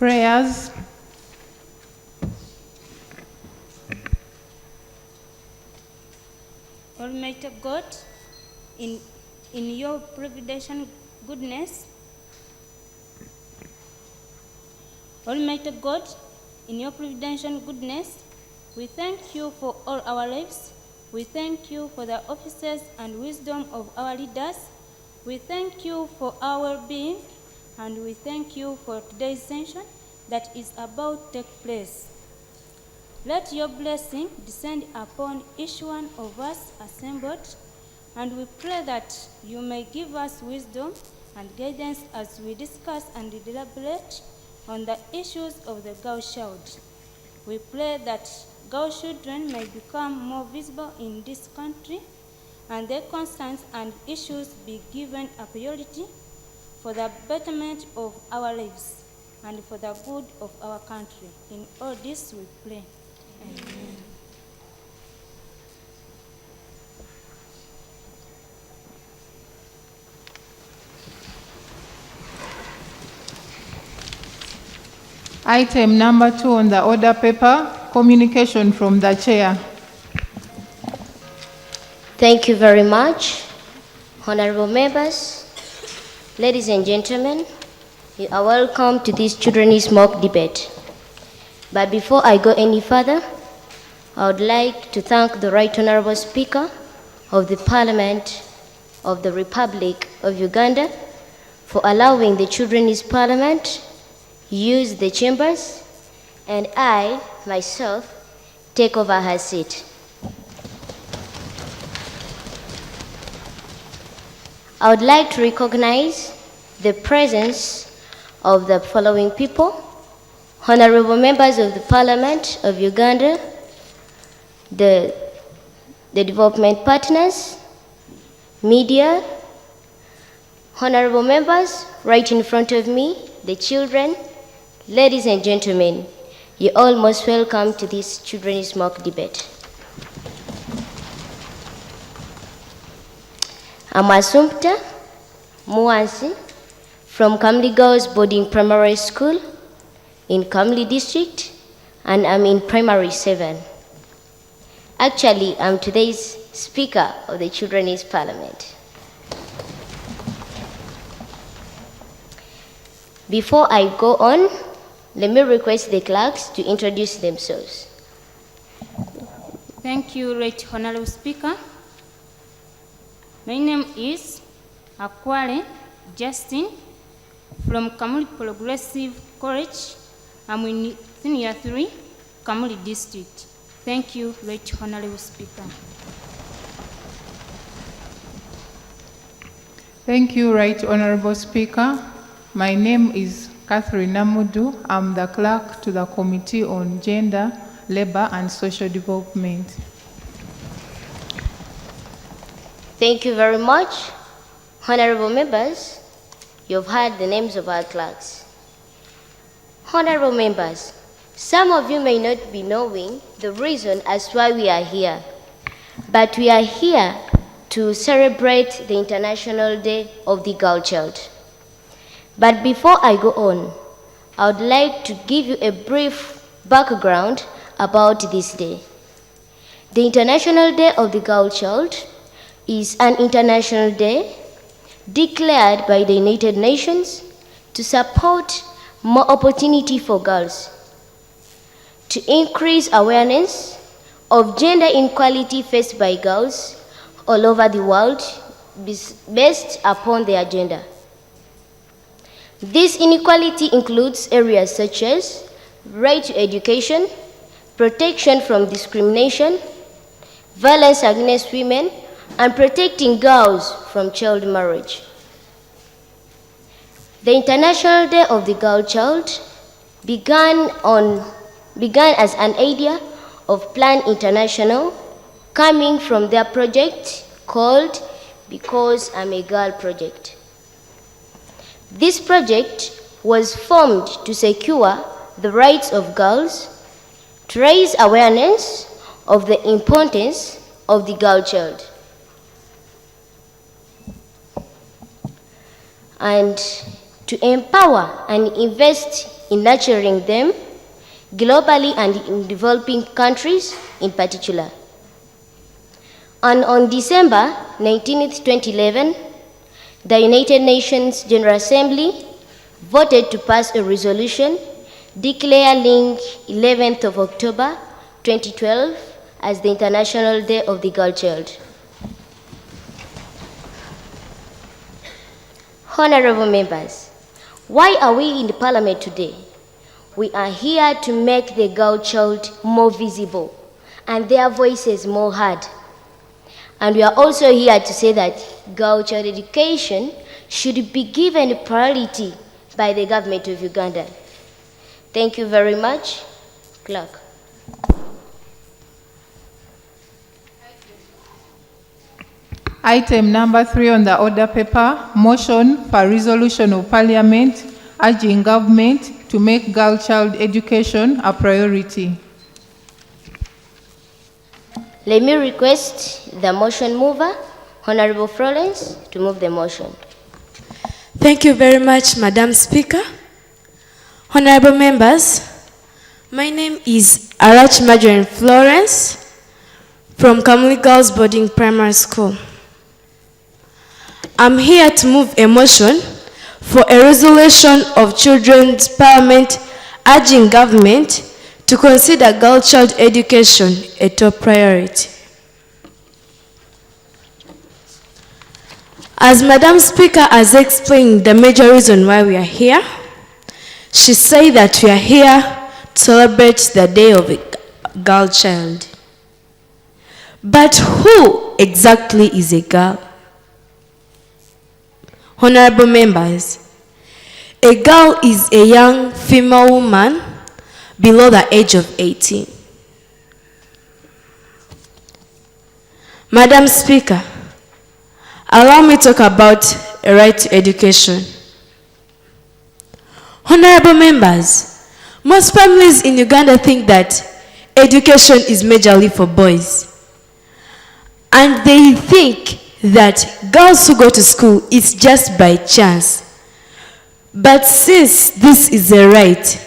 Prayers. Almighty God, in your providential goodness, Almighty God, in your providential goodness, we thank you for all our lives. We thank you for the offices and wisdom of our leaders. We thank you for our well-being, and we thank you for today's session that is about to take place. Let your blessing descend upon each one of us assembled, and we pray that you may give us wisdom and guidance as we discuss and deliberate on the issues of the girl child. We pray that girl children may become more visible in this country, and their concerns and issues be given a priority for the betterment of our lives and for the good of our country. In all this we pray. Amen. Item number 2 on the order paper, communication from the chair. Thank you very much. Honorable members, ladies and gentlemen, you are welcome to this children's mock debate. But before I go any further, I would like to thank the Right Honorable Speaker of the Parliament of the Republic of Uganda for allowing the Children's Parliament use the chambers, and I, myself, take over her seat. I would like to recognize the presence of the following people: honorable members of the Parliament of Uganda, the development partners, media, honorable members right in front of me, the children, ladies and gentlemen, you're all most welcome to this children's mock debate. I'm Assumpta Muansi from Kamli Girls Boarding Primary School in Kamli District, and I'm in Primary 7. Actually, I'm today's Speaker of the Children's Parliament. Before I go on, let me request the clerks to introduce themselves. Thank you, Right Honorable Speaker. My name is Akwale Justin from Kamuli Progressive College. I'm in Senior 3, Kamuli District. Thank you, Right Honorable Speaker. Thank you, Right Honorable Speaker. My name is Catherine Namudu. I'm the clerk to the Committee on Gender, Labor and Social Development. Thank you very much. Honorable members, you've heard the names of our clerks. Honorable members, some of you may not be knowing the reason as why we are here, but we are here to celebrate the International Day of the Girl Child. But before I go on, I would like to give you a brief background about this day. The International Day of the Girl Child is an international day declared by the United Nations to support more opportunity for girls, to increase awareness of gender inequality faced by girls all over the world based upon their gender. This inequality includes areas such as right to education, protection from discrimination, violence against women, and protecting girls from child marriage. The International Day of the Girl Child began as an idea of Plan International, coming from their project called Because I'm a Girl Project. This project was formed to secure the rights of girls, to raise awareness of the importance of the girl child, and to empower and invest in nurturing them globally and in developing countries in particular. And on December 19th, 2011, the United Nations General Assembly voted to pass a resolution declaring 11th of October 2012 as the International Day of the Girl Child. Honorable members, why are we in the Parliament today? We are here to make the girl child more visible and their voices more heard. And we are also here to say that girl child education should be given priority by the government of Uganda. Thank you very much. Clerk. Item number 3 on the order paper, motion for resolution of Parliament urging government to make girl child education a priority. Let me request the motion mover, Honorable Florence, to move the motion. Thank you very much, Madam Speaker. Honorable members, my name is Arach Marjorie Florence from Kamuli Girls Boarding Primary School. I'm here to move a motion for a resolution of Children's Parliament urging government to consider girl child education a top priority. As Madam Speaker has explained the major reason why we are here, she said that we are here to celebrate the Day of a Girl Child. But who exactly is a girl? Honorable members, a girl is a young female woman below the age of 18. Madam Speaker, allow me to talk about a right to education. Honorable members, most families in Uganda think that education is majorly for boys. And they think that girls who go to school is just by chance. But since this is a right,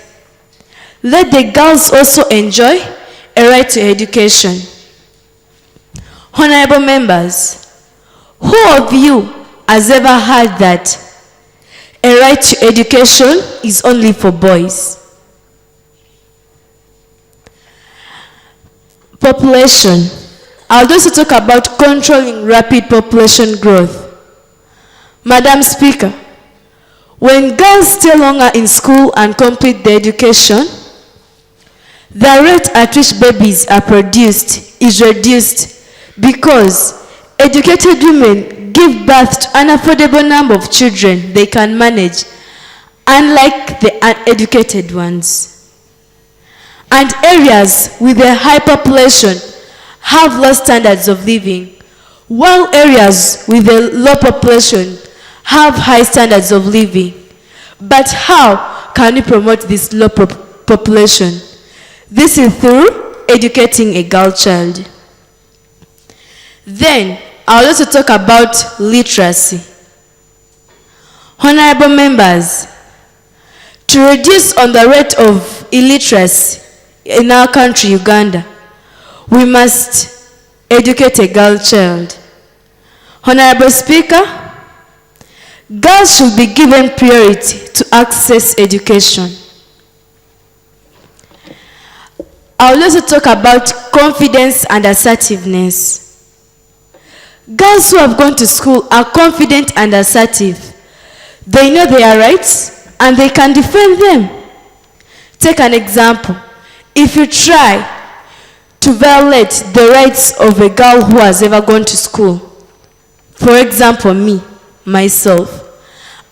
let the girls also enjoy a right to education. Honorable members, who of you has ever heard that a right to education is only for boys? Population. I'll also talk about controlling rapid population growth. Madam Speaker, when girls stay longer in school and complete their education, the rate at which babies are produced is reduced because educated women give birth to an affordable number of children they can manage, unlike the uneducated ones. And areas with a high population have low standards of living, while areas with a low population have high standards of living. But how can we promote this low population? This is through educating a girl child. Then, I'll also talk about literacy. Honorable members, to reduce on the rate of illiteracy in our country, Uganda, we must educate a girl child. Honorable Speaker, girls should be given priority to access education. I will also talk about confidence and assertiveness. Girls who have gone to school are confident and assertive. They know their rights and they can defend them. Take an example. If you try to violate the rights of a girl who has ever gone to school, for example, me, myself,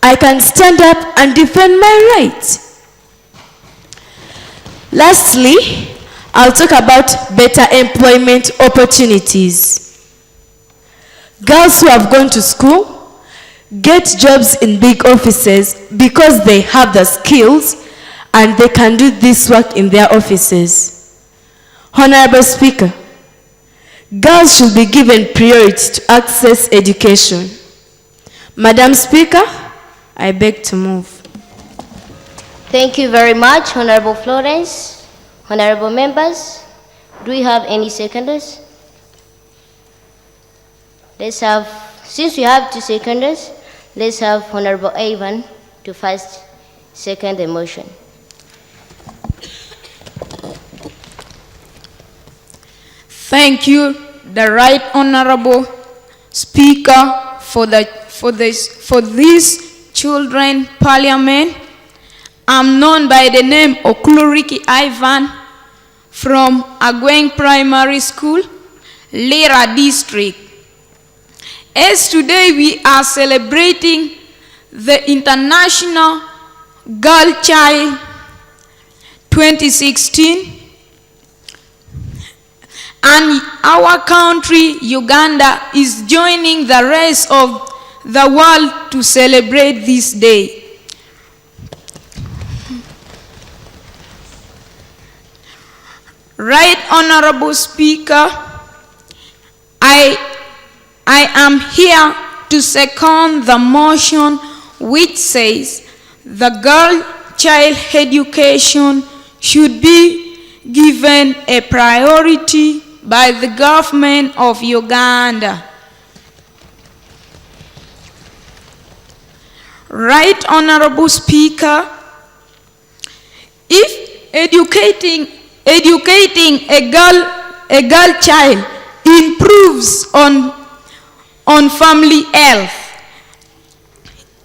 I can stand up and defend my rights. Lastly, I'll talk about better employment opportunities. Girls who have gone to school get jobs in big offices because they have the skills and they can do this work in their offices. Honorable Speaker, girls should be given priority to access education. Madam Speaker, I beg to move. Thank you very much, Honorable Florence. Honorable members, do we have any seconders? Since we have 2 seconders, let's have Honorable Avon to first second the motion. Thank you, the Right Honorable Speaker, for this Children Parliament. I'm known by the name Okuluriki Ivan from Agweng Primary School, Lira District. As today we are celebrating the International Girl Child 2016, and our country, Uganda, is joining the rest of the world to celebrate this day. Right Honorable Speaker, I am here to second the motion which says the girl child education should be given a priority by the government of Uganda. Right Honorable Speaker, if educating a girl child improves on family health,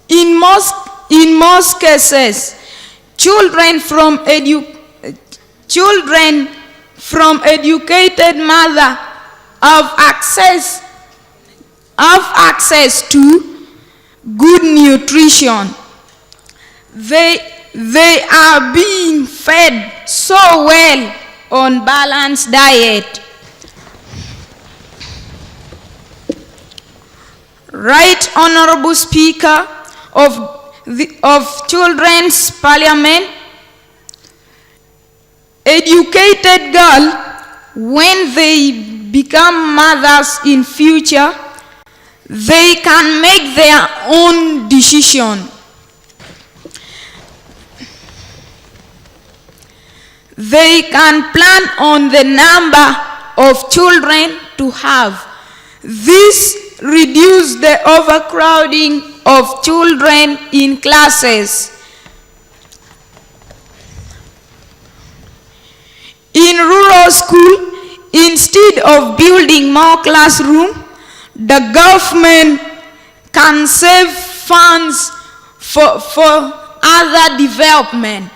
in most cases, children from educated mother have access to good nutrition. They are being fed so well on balanced diet. Right Honorable Speaker of Children's Parliament, educated girls, when they become mothers in future, they can make their own decision. They can plan on the number of children to have. This reduces the overcrowding of children in classes. In rural school, instead of building more classrooms, the government can save funds for other development.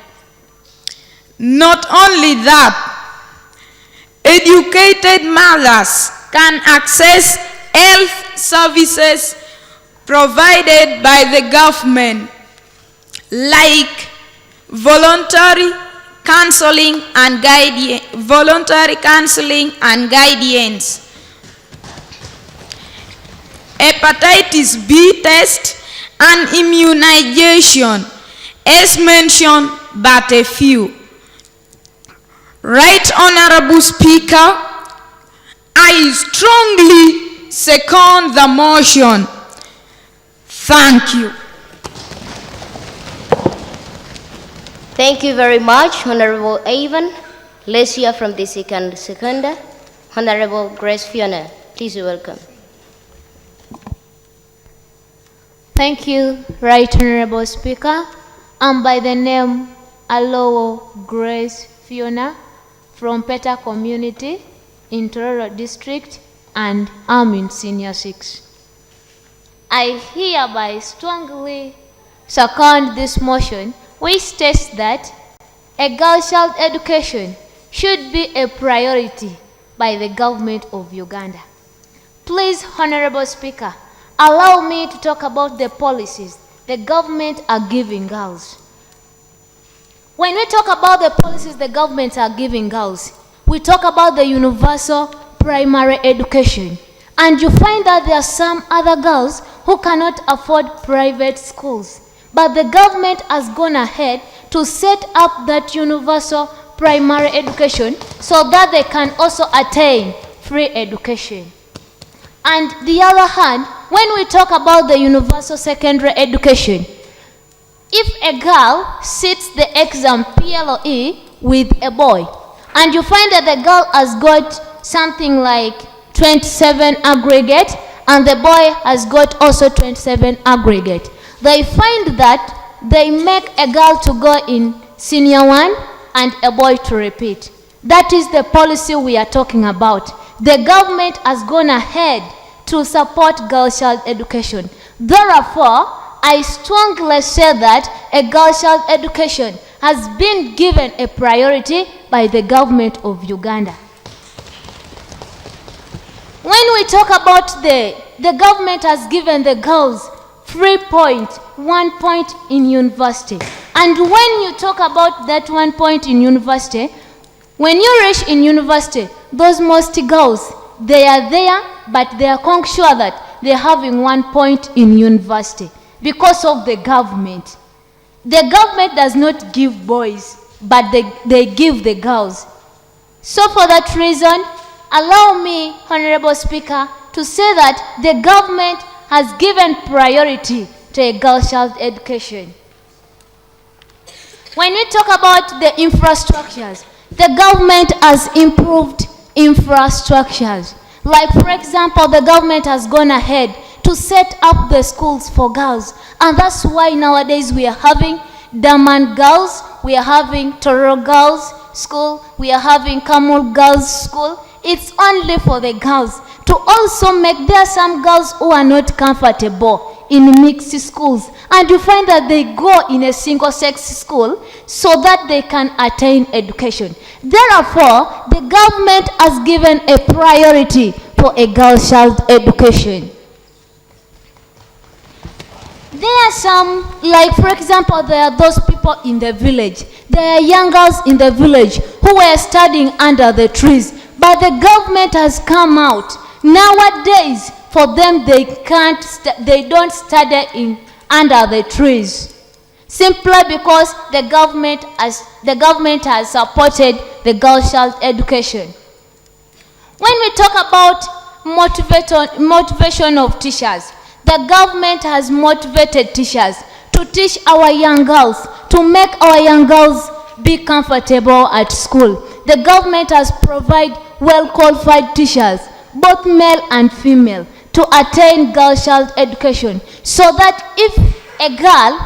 Not only that, educated mothers can access health services provided by the government, like voluntary counseling and guidance, hepatitis B test, and immunization, as mentioned but a few. Right Honorable Speaker, I strongly second the motion. Thank you. Thank you very much, Honorable Avon. Let's hear from the seconder, Honorable Grace Fiona. Please welcome. Thank you, Right Honorable Speaker. I'm by the name Alowo Grace Fiona from Peta Community in Tororo District, and I'm in Senior 6. I hereby strongly second this motion, which states that a girl child education should be a priority by the government of Uganda. Please, Honorable Speaker, allow me to talk about the policies the government are giving girls. When we talk about the policies the government are giving girls, we talk about the universal primary education. And you find that there are some other girls who cannot afford private schools. But the government has gone ahead to set up that universal primary education so that they can also attain free education. And the other hand, when we talk about the universal secondary education, If a girl sits the exam PLE with a boy, and you find that the girl has got something like 27 aggregate, and the boy has got also 27 aggregate, they find that they make a girl to go in senior 1 and a boy to repeat. That is the policy we are talking about. The government has gone ahead to support girl child education. Therefore, I strongly say that a girl child education has been given a priority by the government of Uganda. When we talk about the government has given the girls 3 points, 1 point in university. And when you talk about that 1 point in university, when you reach in university, those most girls, they are there, but they are sure that they're having 1 point in university because of the government. The government does not give boys, but they give the girls. So for that reason, allow me, Honorable Speaker, to say that the government has given priority to a girl child education. When we talk about the infrastructures, the government has improved infrastructures. Like, for example, the government has gone ahead to set up the schools for girls. And that's why nowadays we are having Daman Girls, we are having Toro Girls School, we are having Kamul Girls School. It's only for the girls to also make, there are some girls who are not comfortable in mixed schools, and you find that they go in a single-sex school so that they can attain education. Therefore, the government has given a priority for a girl child education. There are some, like for example, there are those people in the village. There are young girls in the village who were studying under the trees, but the government has come out. Nowadays, for them, they don't study under the trees, simply because the government has supported the girl child education. When we talk about motivation of teachers, the government has motivated teachers to teach our young girls, to make our young girls be comfortable at school. The government has provided well-qualified teachers, both male and female, to attain girl child education, so that if a girl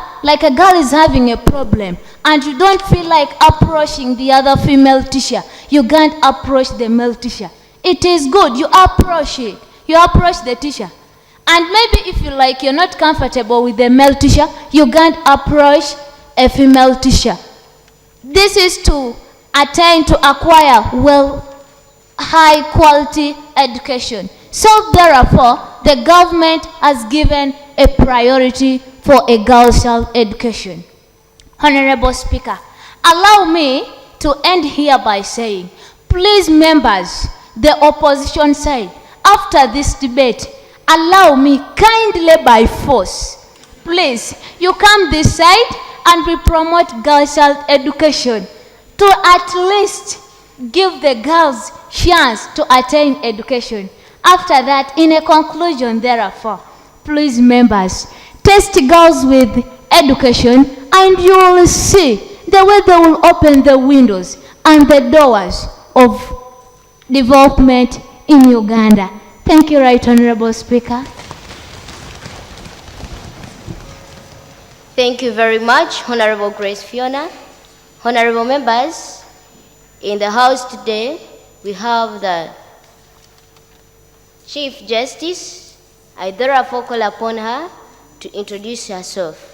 is having a problem and you don't feel like approaching the other female teacher, you can't approach the male teacher. It is good, you approach it. You approach the teacher. And maybe if you're not comfortable with the male teacher, you can't approach a female teacher. This is to acquire high quality education. So therefore, the government has given a priority for a girl child education. Honorable Speaker, allow me to end here by saying, please members, the opposition side, after this debate, allow me kindly by force, please, you come this side and we promote girl child education to at least give the girls chance to attain education. After that, in a conclusion, therefore, please members, test girls with education and you will see the way they will open the windows and the doors of development in Uganda. Thank you, Right Honorable Speaker. Thank you very much, Honorable Grace Fiona. Honorable members, in the House today, we have the Chief Justice. I therefore call upon her to introduce herself.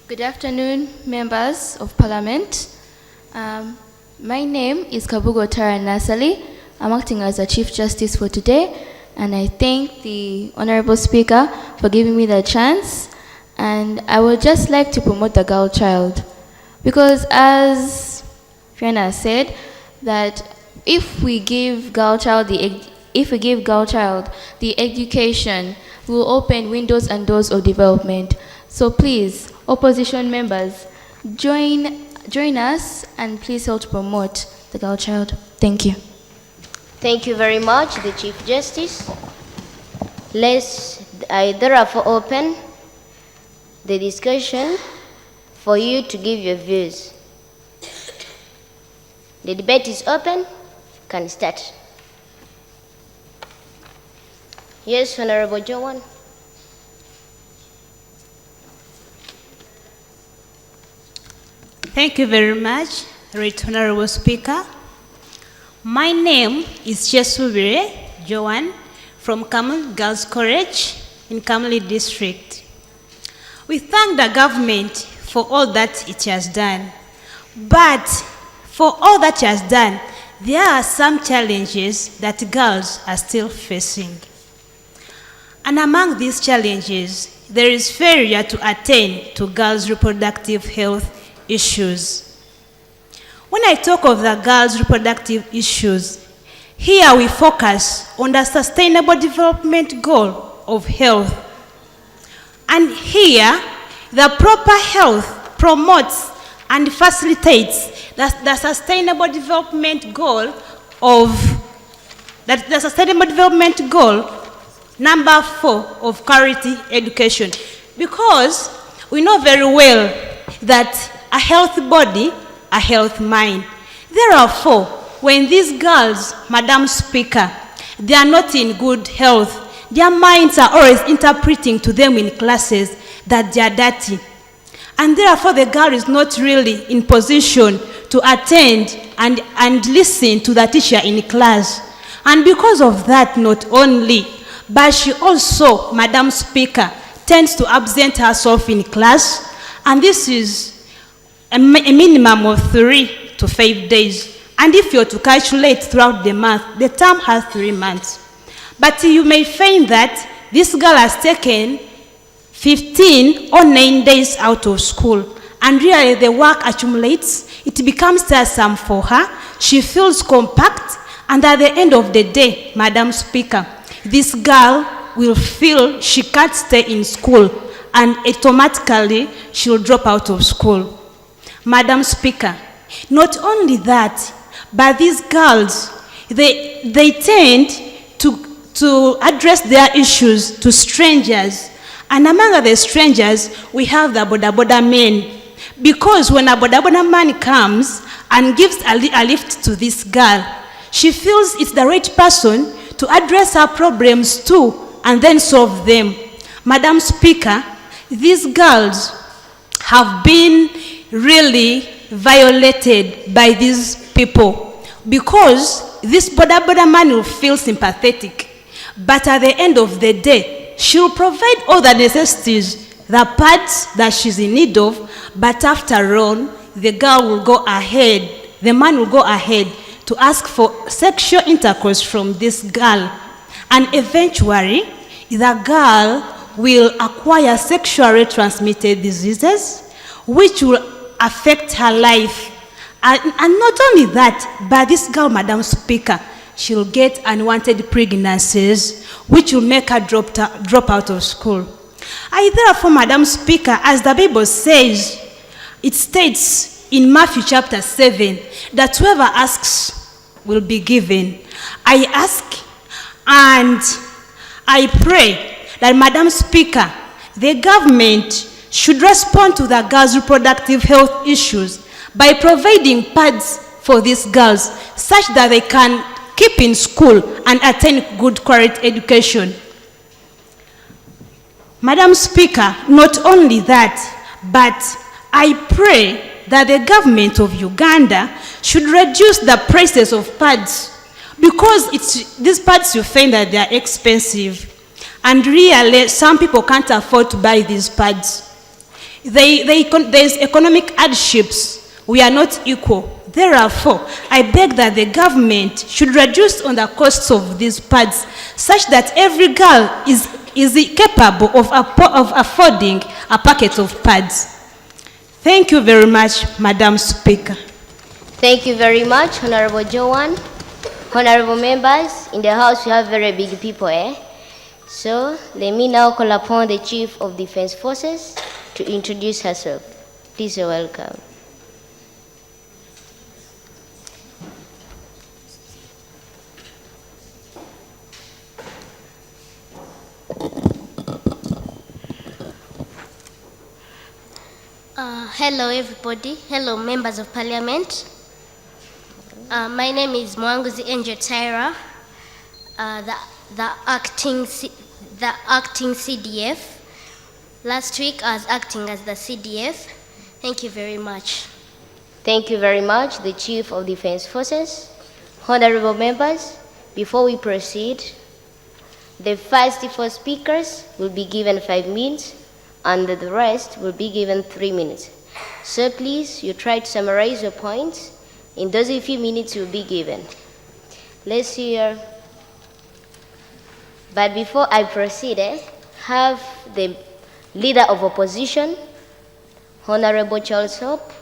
Good afternoon, members of Parliament. My name is Kabugo Tara Nasali. I'm acting as a Chief Justice for today, and I thank the Honorable Speaker for giving me the chance. And I would just like to promote the girl child, because as Fiona said, that if we give girl child the education we will open windows and doors of development. So please, opposition members, join us and please help to promote the girl child. Thank you. Thank you very much, the Chief Justice. I therefore open the discussion for you to give your views. The debate is open. You can start. Yes, Honorable Joan. Thank you very much, Right Honorable Speaker. My name is Chesubire Joan from Kamul Girls College in Kamuli District. We thank the government for all that it has done. But for all that it has done, there are some challenges that girls are still facing. And among these challenges, there is failure to attend to girls' reproductive health issues. When I talk of the girls' reproductive issues, here we focus on the Sustainable Development Goal of health. And here, the proper health promotes and facilitates the Sustainable Development Goal number 4 of quality education. Because we know very well that a healthy body, a healthy mind. Therefore, when these girls, Madam Speaker, they are not in good health, their minds are always interpreting to them in classes that they are dirty. And therefore, the girl is not really in position to attend and listen to the teacher in class. And because of that, not only, but she also, Madam Speaker, tends to absent herself in class. And this is a minimum of 3 to 5 days. And if you're to calculate throughout the month, the term has 3 months. But you may find that this girl has taken 15 or 9 days out of school. And really the work accumulates, it becomes tiresome for her, she feels compact, and at the end of the day, Madam Speaker, this girl will feel she can't stay in school, and automatically she'll drop out of school. Madam Speaker, not only that, but these girls, they tend to address their issues to strangers. And among the strangers, we have the boda men. Because when a boda man comes and gives a lift to this girl, she feels it's the right person to address her problems too and then solve them. Madam Speaker, these girls have been really violated by these people because this boda man will feel sympathetic. But at the end of the day, she will provide all the necessities, the pads that she's in need of, but after all, the girl will go ahead, the man will go ahead to ask for sexual intercourse from this girl. And eventually, the girl will acquire sexually transmitted diseases, which will affect her life. And not only that, but this girl, Madam Speaker, she'll get unwanted pregnancies, which will make her drop out of school. I therefore, Madam Speaker, as the Bible says, it states in Matthew chapter 7 that whoever asks will be given. I ask and I pray that, Madam Speaker, the government should respond to the girls' reproductive health issues by providing pads for these girls such that they can keep in school and attend good quality education. Madam Speaker, not only that, but I pray that the government of Uganda should reduce the prices of pads because these pads you find that they are expensive and really some people can't afford to buy these pads. There's economic hardships. We are not equal. Therefore, I beg that the government should reduce on the costs of these pads such that every girl is capable of affording a packet of pads. Thank you very much, Madam Speaker. Thank you very much, Honorable Joan. Honorable members, in the House we have very big people, So, let me now call upon the Chief of Defense Forces to introduce herself. Please, you're welcome. Hello everybody, hello members of parliament. My name is Mwanguzi Angel Tyra, the acting CDF. Last week I was acting as the CDF. Thank you very much. Thank you very much, the Chief of Defense Forces. Honorable members, before we proceed, the first 4 speakers will be given 5 minutes, and the rest will be given 3 minutes. So please, you try to summarize your points in those few minutes you'll be given. Let's hear. But before I proceed, have the Leader of Opposition, Honorable Charles Hope.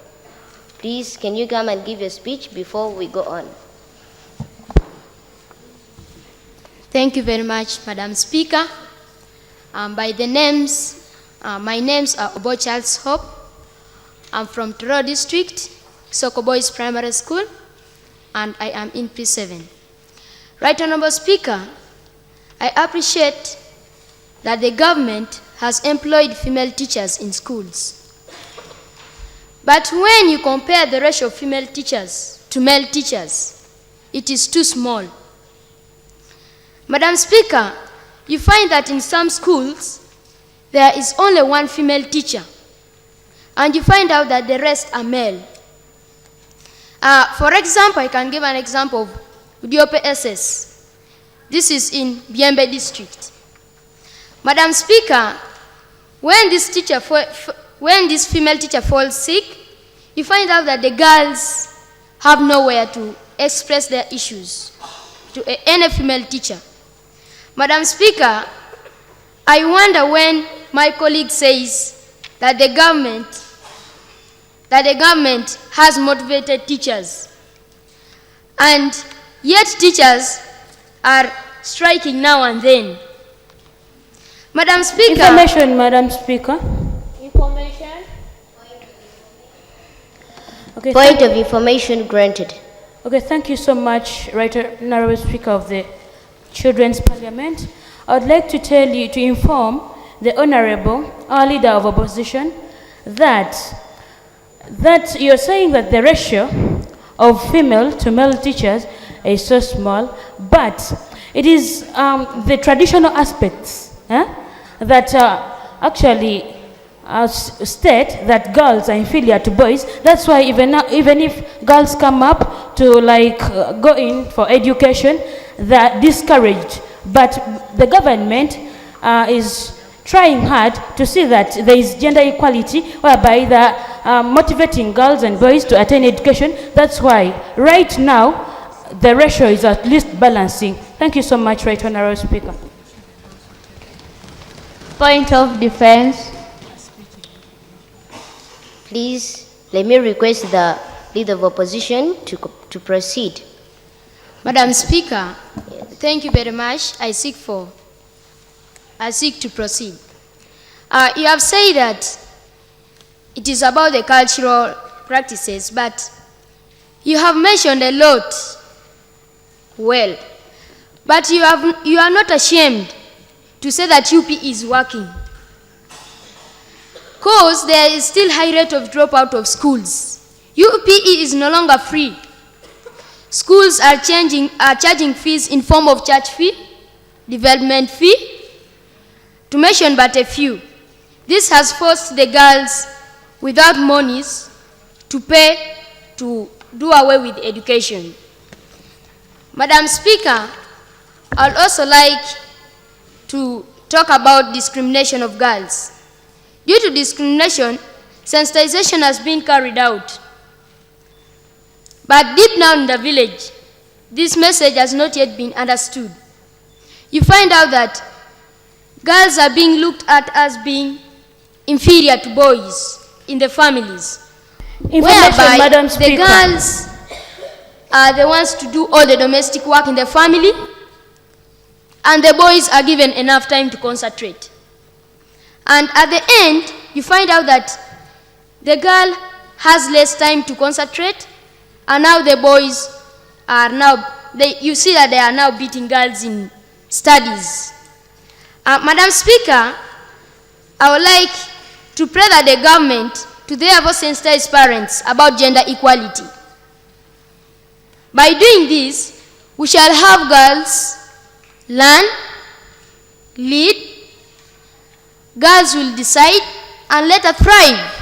Please, can you come and give your speech before we go on? Thank you very much, Madam Speaker. My names are Obo Charles Hope. I'm from Toro District, Soko Boys Primary School, and I am in P7. Right Honorable Speaker, I appreciate that the government has employed female teachers in schools. But when you compare the ratio of female teachers to male teachers, it is too small. Madam Speaker, you find that in some schools, there is only 1 female teacher, and you find out that the rest are male. For example, I can give an example of Udiope SS. This is in Biembe District. Madam Speaker, when this female teacher falls sick, you find out that the girls have nowhere to express their issues to any female teacher. Madam Speaker, I wonder when my colleague says that the government has motivated teachers, and yet teachers are striking now and then. Madam Speaker. Information, Madam Speaker. Information. Okay, point of information granted. Okay, thank you so much, Right Honorable Speaker of the Children's Parliament. I would like to inform the Honorable, our Leader of Opposition, that you're saying that the ratio of female to male teachers is so small, but it is the traditional aspects that actually state that girls are inferior to boys. That's why even if girls come up to go in for education, they're discouraged. But the government is trying hard to see that there is gender equality, whereby they're motivating girls and boys to attain education. That's why right now the ratio is at least balancing. Thank you so much, Right Honorable Speaker. Point of defense. Please, let me request the Leader of Opposition to proceed. Madam Speaker, thank you very much. I seek to proceed. You have said that it is about the cultural practices, but you have mentioned a lot well. But you are not ashamed to say that UP is working, because there is still high rate of dropout of schools. UPE is no longer free. Schools are charging fees in form of church fee, development fee, to mention but a few. This has forced the girls without monies to pay to do away with education. Madam Speaker, I would also like to talk about discrimination of girls. Due to discrimination, sensitization has been carried out. But deep down in the village, this message has not yet been understood. You find out that girls are being looked at as being inferior to boys in the families, whereby Madam Speaker. The girls are the ones to do all the domestic work in the family, and the boys are given enough time to concentrate. And at the end, you find out that the girl has less time to concentrate, and now the boys are you see that they are now beating girls in studies. Madam Speaker, I would like to pray that the government to therefore sensitize parents about gender equality. By doing this, we shall have girls learn, lead, girls will decide, and later thrive.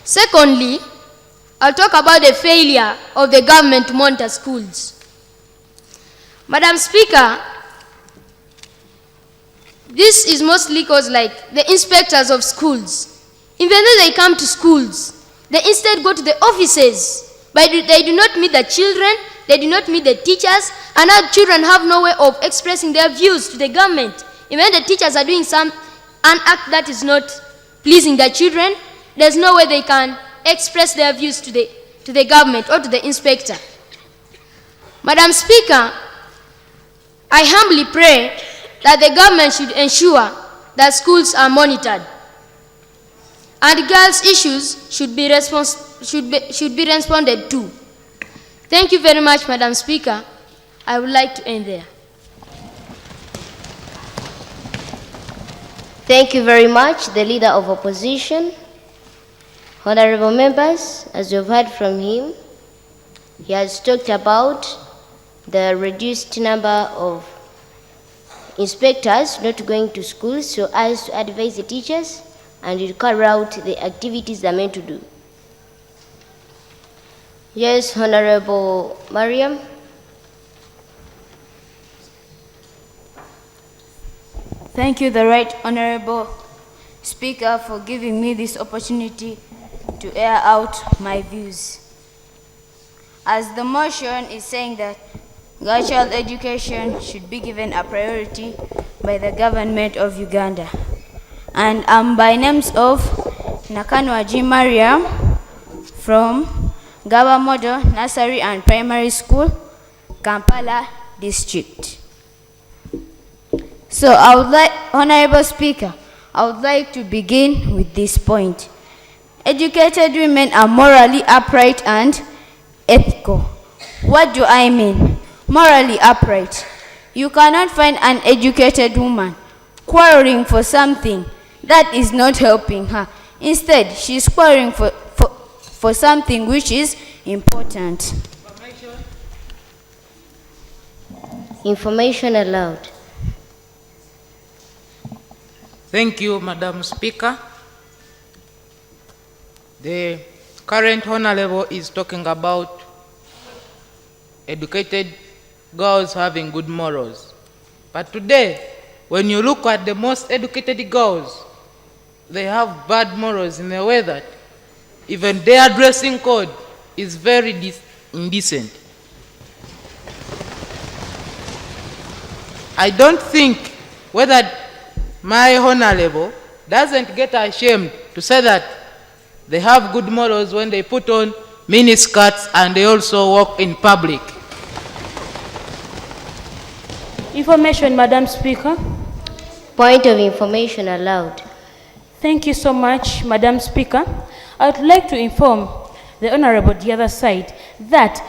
Secondly, I'll talk about the failure of the government to monitor schools. Madam Speaker, this is mostly because like the inspectors of schools, even though they come to schools, they instead go to the offices, but they do not meet the children, they do not meet the teachers, and our children have no way of expressing their views to the government. Even the teachers are doing an act that is not pleasing the children, there's no way they can express their views to the government or to the inspector. Madam Speaker, I humbly pray that the government should ensure that schools are monitored and girls' issues should be responded to. Thank you very much, Madam Speaker. I would like to end there. Thank you very much, the Leader of Opposition. Honorable members, as you've heard from him, he has talked about the reduced number of inspectors not going to schools so as to advise the teachers and to carry out the activities they're meant to do. Yes, Honorable Mariam. Thank you, the Right Honorable Speaker, for giving me this opportunity to air out my views. As the motion is saying that girl child education should be given a priority by the government of Uganda. And I'm by names of Nakanwa G. Mariam from Gaba Model Nursery and Primary School, Kampala District. So Honorable Speaker, I would like to begin with this point. Educated women are morally upright and ethical. What do I mean? Morally upright. You cannot find an educated woman quarreling for something that is not helping her. Instead, she's quarreling for something which is important. Information allowed. Thank you, Madam Speaker. The current Honorable is talking about educated girls having good morals. But today, when you look at the most educated girls, they have bad morals in the way that even their dressing code is very indecent. I don't think whether my Honorable doesn't get ashamed to say that they have good morals when they put on miniskirts and they also walk in public. Information, Madam Speaker. Point of information allowed. Thank you so much, Madam Speaker. I would like to inform the Honorable the other side that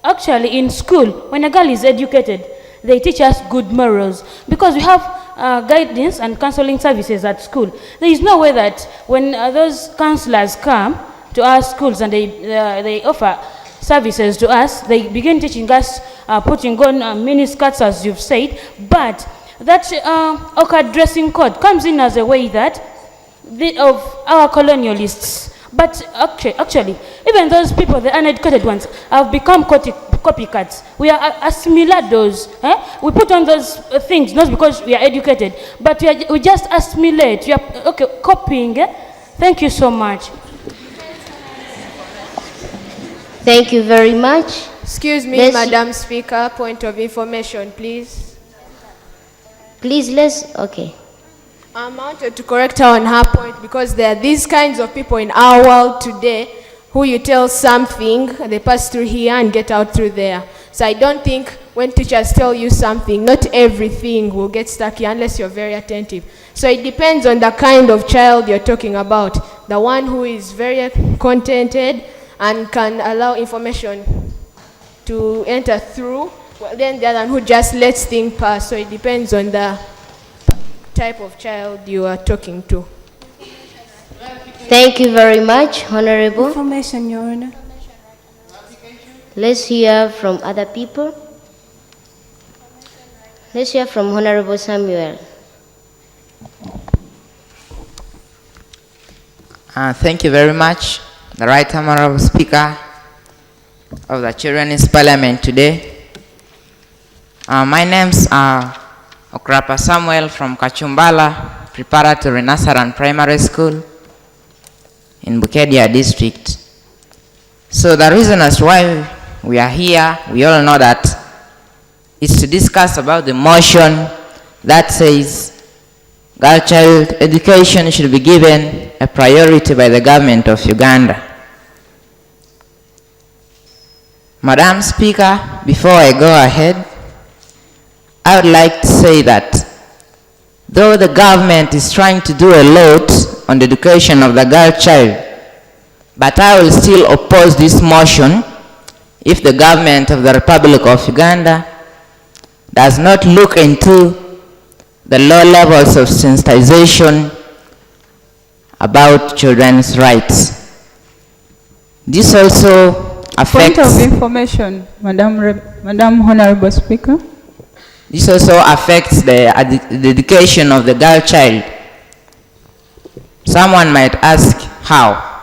actually in school, when a girl is educated, they teach us good morals because we have guidance and counseling services at school. There is no way that when those counselors come to our schools and they offer services to us, they begin teaching us putting on miniskirts, as you've said, but that awkward dressing code comes in as a way that of our colonialists. But actually, even those people, the uneducated ones, have become copycats. We are assimilados. We put on those things not because we are educated, but we just assimilate. We are copying. Thank you so much. Thank you very much. Excuse me, Madam Speaker, point of information, please. Please, okay. I wanted to correct her on her point because there are these kinds of people in our world today, who you tell something, they pass through here and get out through there. So I don't think when teachers tell you something, not everything will get stuck here unless you're very attentive. So it depends on the kind of child you're talking about. The one who is very contented and can allow information to enter through, well, then the other one who just lets things pass. So it depends on the type of child you are talking to. Thank you very much, Honorable. Information, Your Honor. Let's hear from other people. Let's hear from Honorable Samuel. Thank you very much, the Right Honorable Speaker of the Children's Parliament today. My name's Okrapa Samuel from Kachumbala Preparatory Nursery and Primary School in Bukedia District. So the reason as to why we are here, we all know that, is to discuss about the motion that says girl child education should be given a priority by the government of Uganda. Madam Speaker, before I go ahead, I would like to say that though the government is trying to do a lot on the education of the girl child, but I will still oppose this motion if the government of the Republic of Uganda does not look into the low levels of sensitization about children's rights. This also affects... Point of information, Madam Honorable Speaker. This also affects the education of the girl child. Someone might ask, how?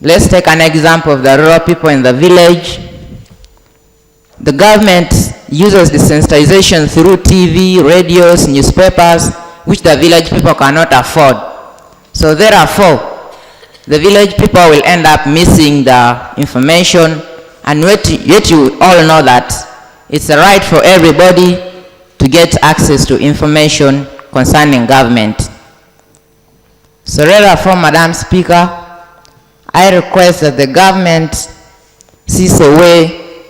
Let's take an example of the rural people in the village. The government uses the sensitization through TV, radios, newspapers, which the village people cannot afford. So therefore, the village people will end up missing the information, and yet you all know that it's a right for everybody to get access to information concerning government. So therefore, Madam Speaker, I request that the government sees a way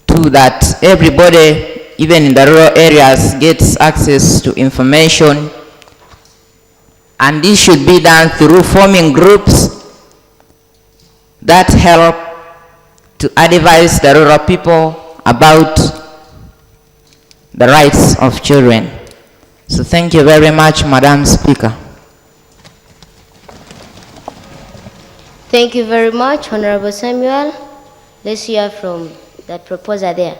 to that everybody, even in the rural areas, gets access to information. And this should be done through forming groups that help to advise the rural people about the rights of children. So thank you very much, Madam Speaker. Thank you very much, Honorable Samuel. Let's hear from that proposer there.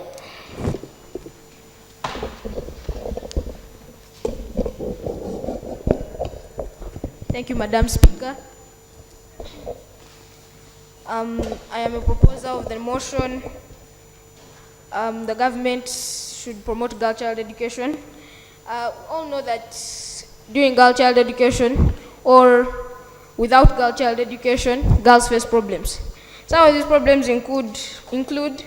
Thank you, Madam Speaker. I am a proposer of the motion. The government should promote girl child education. All know that during girl child education or without girl child education, girls face problems. Some of these problems include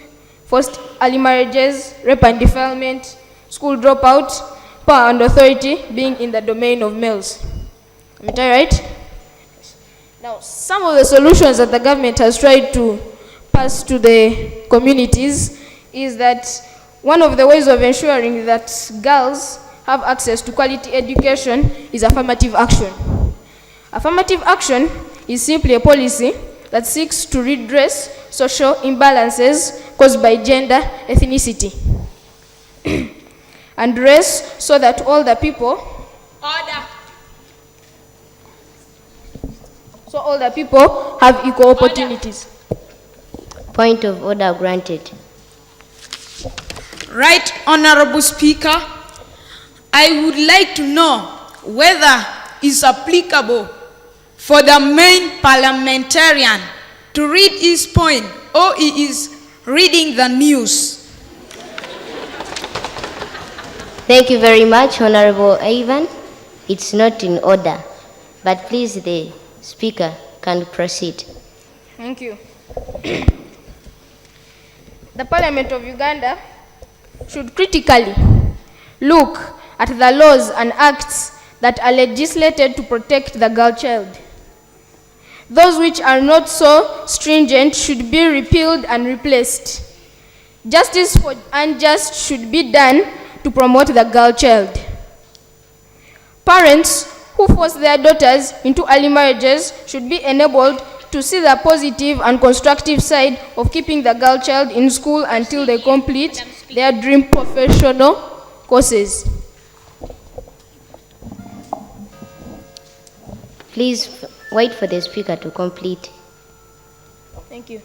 forced early marriages, rape and defilement, school dropout, power and authority being in the domain of males. Am I right? Now, some of the solutions that the government has tried to pass to the communities is that one of the ways of ensuring that girls have access to quality education is affirmative action. Affirmative action is simply a policy that seeks to redress social imbalances caused by gender, ethnicity, and race, so that all the people have equal opportunities. Point of order granted. Right Honorable Speaker, I would like to know whether it's applicable for the main parliamentarian to read his point or he is reading the news. Thank you very much, Honorable Ivan. It's not in order, but please, the Speaker can proceed. Thank you. The Parliament of Uganda should critically look at the laws and acts that are legislated to protect the girl child. Those which are not so stringent should be repealed and replaced. Justice for unjust should be done to promote the girl child. Parents who force their daughters into early marriages should be enabled to see the positive and constructive side of keeping the girl child in school until they complete their dream professional courses. Please wait for the speaker to complete. Thank you.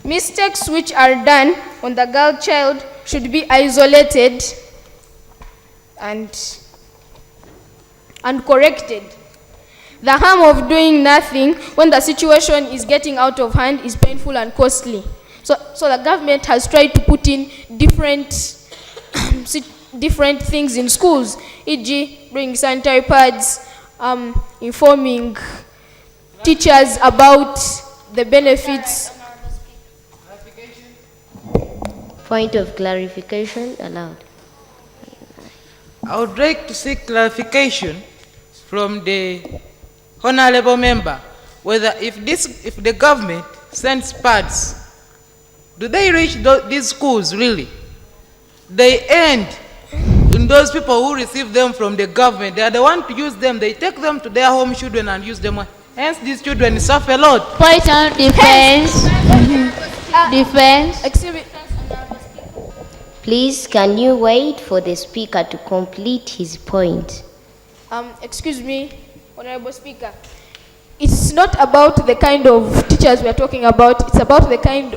Mistakes which are done on the girl child should be isolated and corrected. The harm of doing nothing when the situation is getting out of hand is painful and costly. So the government has tried to put in different things in schools, e.g. bringing sanitary pads, informing teachers about the benefits. Point of clarification allowed. I would like to seek clarification from the honorable member whether if the government sends pads, do they reach these schools really? They end in those people who receive them from the government. They are the ones to use them. They take them to their home children and use them. Hence, these children suffer a lot. Point on defense. Defense. Excuse me. Please, can you wait for the speaker to complete his point? Excuse me, Honorable Speaker. It's not about the kind of teachers we are talking about. It's about the kind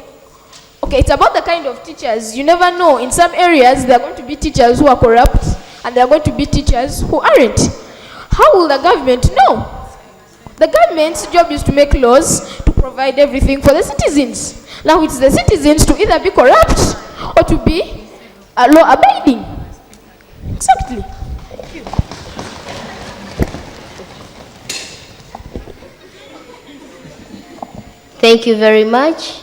of teachers. You never know. In some areas, there are going to be teachers who are corrupt, and there are going to be teachers who aren't. How will the government know? The government's job is to make laws, to provide everything for the citizens. Now it's the citizens to either be corrupt or to be law-abiding. Exactly. Thank you. Thank you very much.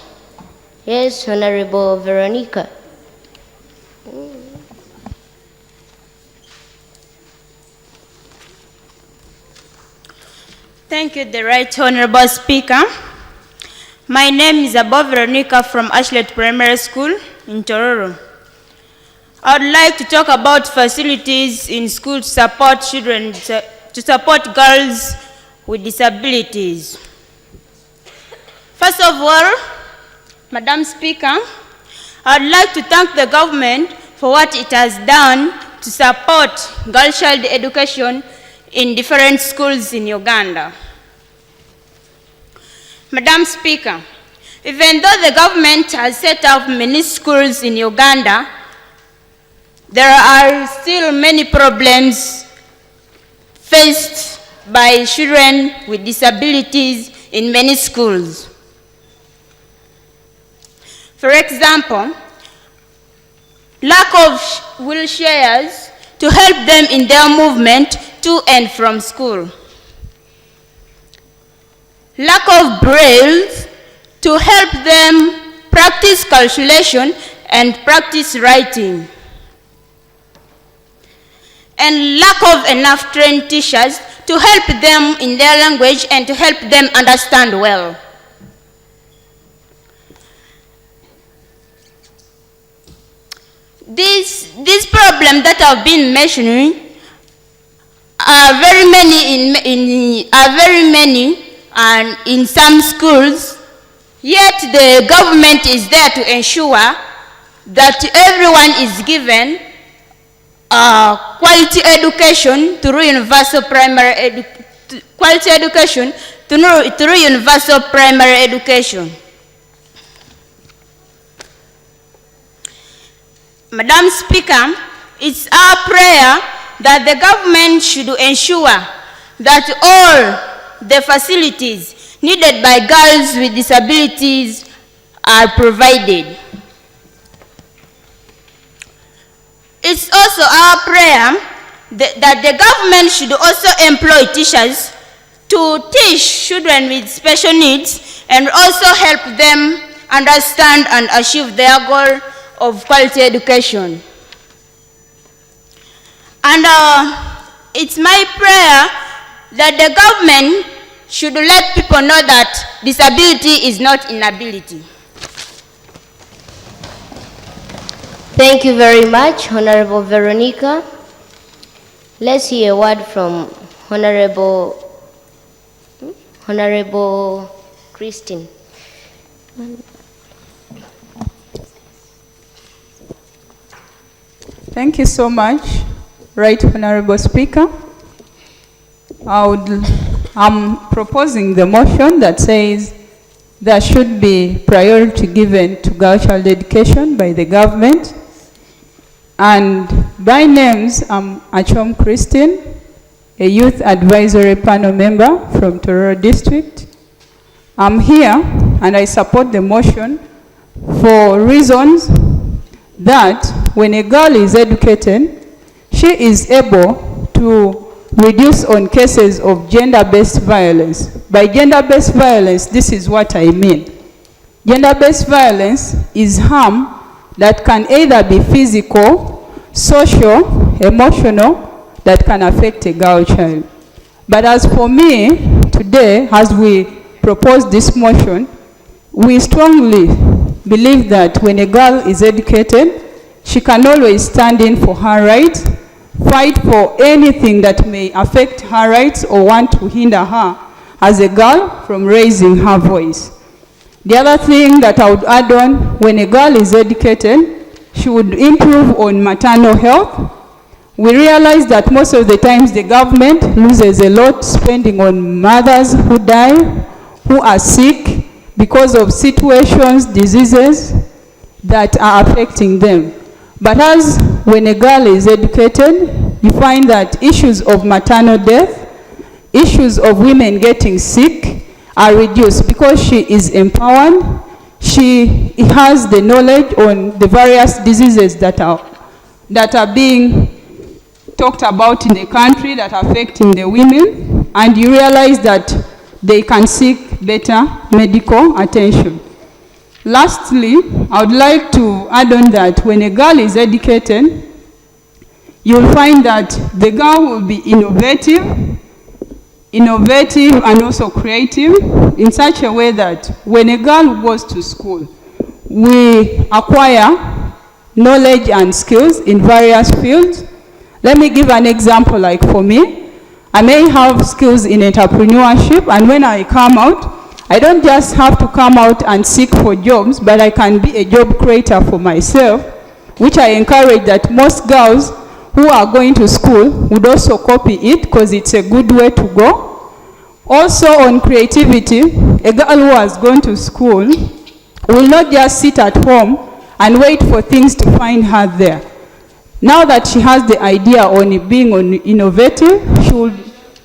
Yes, Honorable Veronica. Thank you, the Right Honorable Speaker. My name is Above Veronica from Ashlet Primary School in Tororo. I would like to talk about facilities in school to support children, to support girls with disabilities. First of all, Madam Speaker, I would like to thank the government for what it has done to support girl child education in different schools in Uganda. Madam Speaker, even though the government has set up many schools in Uganda, there are still many problems faced by children with disabilities in many schools. For example, lack of wheelchairs to help them in their movement to and from school. Lack of braille to help them practice calculation and practice writing. And lack of enough trained teachers to help them in their language and to help them understand well. These problems that I've been mentioning are very many and in some schools, yet the government is there to ensure that everyone is given quality education through universal primary education. Madam Speaker, it's our prayer that the government should ensure that all the facilities needed by girls with disabilities are provided. It's also our prayer that the government should also employ teachers to teach children with special needs and also help them understand and achieve their goal of quality education. And it's my prayer that the government should let people know that disability is not inability. Thank you very much, Honorable Veronica. Let's hear a word from Honorable Christine. Thank you so much, Right Honorable Speaker. I'm proposing the motion that says there should be priority given to girl child education by the government. And by names, I'm Achom Christine, a youth advisory panel member from Tororo District. I'm here and I support the motion for reasons that when a girl is educated, she is able to reduce on cases of gender-based violence. By gender-based violence, this is what I mean. Gender-based violence is harm that can either be physical, social, emotional, that can affect a girl child. But as for me, today, as we propose this motion, we strongly believe that when a girl is educated, she can always stand in for her rights, fight for anything that may affect her rights or want to hinder her as a girl from raising her voice. The other thing that I would add on, when a girl is educated, she would improve on maternal health. We realize that most of the times the government loses a lot spending on mothers who die, who are sick because of situations, diseases that are affecting them. But as when a girl is educated, you find that issues of maternal death, issues of women getting sick are reduced because she is empowered. She has the knowledge on the various diseases that are being talked about in the country that are affecting the women, and you realize that they can seek better medical attention. Lastly, I would like to add on that when a girl is educated, you'll find that the girl will be innovative and also creative in such a way that when a girl goes to school, we acquire knowledge and skills in various fields. Let me give an example. Like for me, I may have skills in entrepreneurship, and when I come out, I don't just have to come out and seek for jobs, but I can be a job creator for myself, which I encourage that most girls who are going to school would also copy it because it's a good way to go. Also on creativity, a girl who has gone to school will not just sit at home and wait for things to find her there. Now that she has the idea on being innovative, she will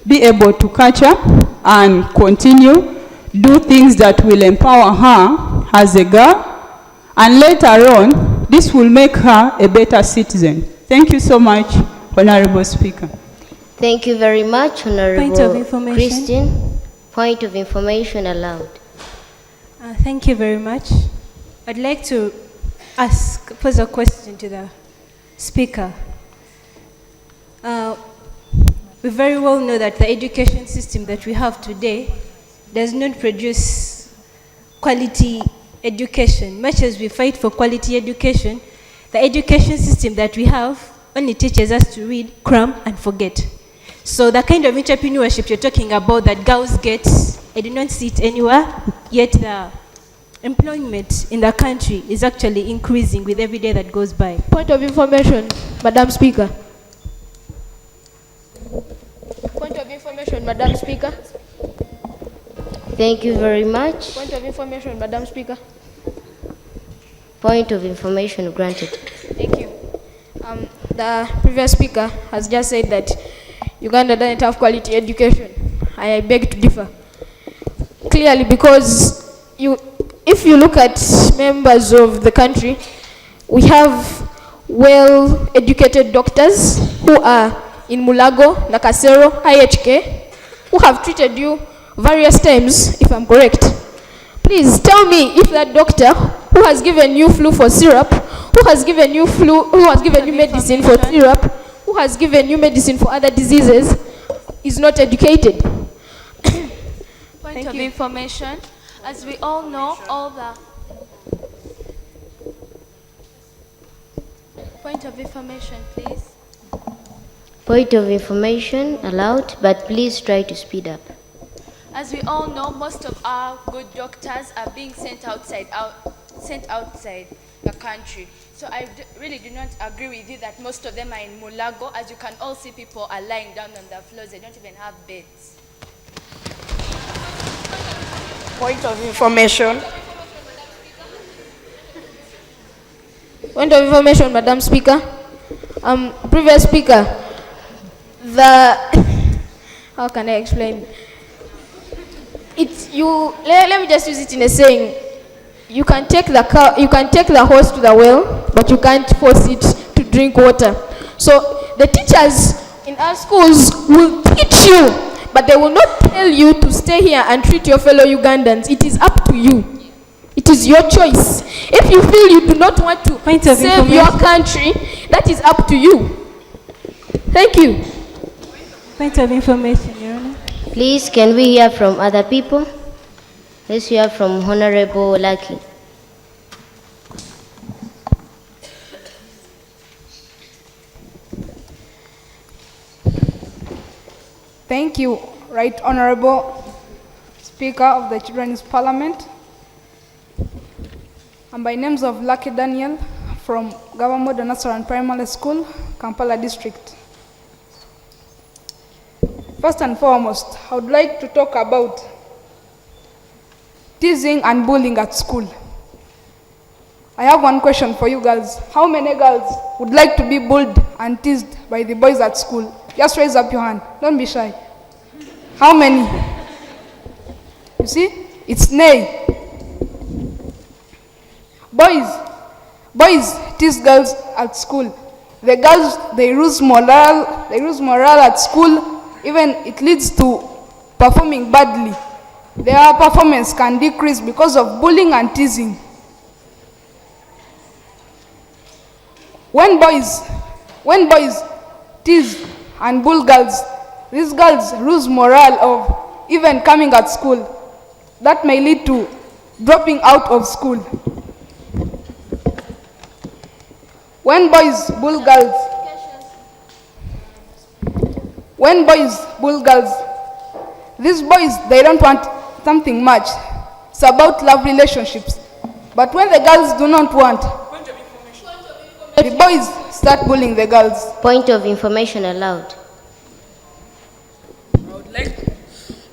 be able to catch up and continue, do things that will empower her as a girl, and later on, this will make her a better citizen. Thank you so much, Honorable Speaker. Thank you very much, Honorable Point of information. Christine. Point of information allowed. Thank you very much. I'd like to pose a question to the Speaker. We very well know that the education system that we have today does not produce quality education. Much as we fight for quality education, the education system that we have only teaches us to read, cram, and forget. So the kind of entrepreneurship you're talking about that girls get, I do not see it anywhere, yet the employment in the country is actually increasing with every day that goes by. Point of information, Madam Speaker. Point of information, Madam Speaker. Thank you very much. Point of information, Madam Speaker. Point of information granted. Thank you. The previous speaker has just said that Uganda doesn't have quality education. I beg to differ. Clearly, because if you look at members of the country, we have well-educated doctors who are in Mulago, Nakasero, IHK, who have treated you various times, if I'm correct. Please tell me if that doctor who has given you flu for syrup, who has given you medicine for syrup, who has given you medicine for other diseases, is not educated. Point of information. As we all know, all the point of information, please. Point of information allowed, but please try to speed up. As we all know, most of our good doctors are being sent outside the country. So I really do not agree with you that most of them are in Mulago. As you can all see, people are lying down on the floors. They don't even have beds. Point of information. Point of information, Madam Speaker. Previous speaker, how can I explain? Let me just use it in a saying. You can take the horse to the well, but you can't force it to drink water. So the teachers in our schools will teach you, but they will not tell you to stay here and treat your fellow Ugandans. It is up to you. It is your choice. If you feel you do not want to save your country, that is up to you. Thank you. Point of information, Your Honor. Please, can we hear from other people? Let's hear from Honorable Lucky. Thank you, Right Honorable Speaker of the Children's Parliament. And by names of Lucky Daniel from Gavamodo Nursery Primary School, Kampala District. First and foremost, I would like to talk about teasing and bullying at school. I have one question for you girls. How many girls would like to be bullied and teased by the boys at school? Just raise up your hand. Don't be shy. How many? You see? It's nay. Boys tease girls at school. The girls, they lose morale at school. Even it leads to performing badly. Their performance can decrease because of bullying and teasing. When boys tease and bull girls, these girls lose morale of even coming at school. That may lead to dropping out of school. When boys bull girls, these boys, they don't want something much. It's about love relationships. But when the girls do not want, the boys start bullying the girls. Point of information allowed.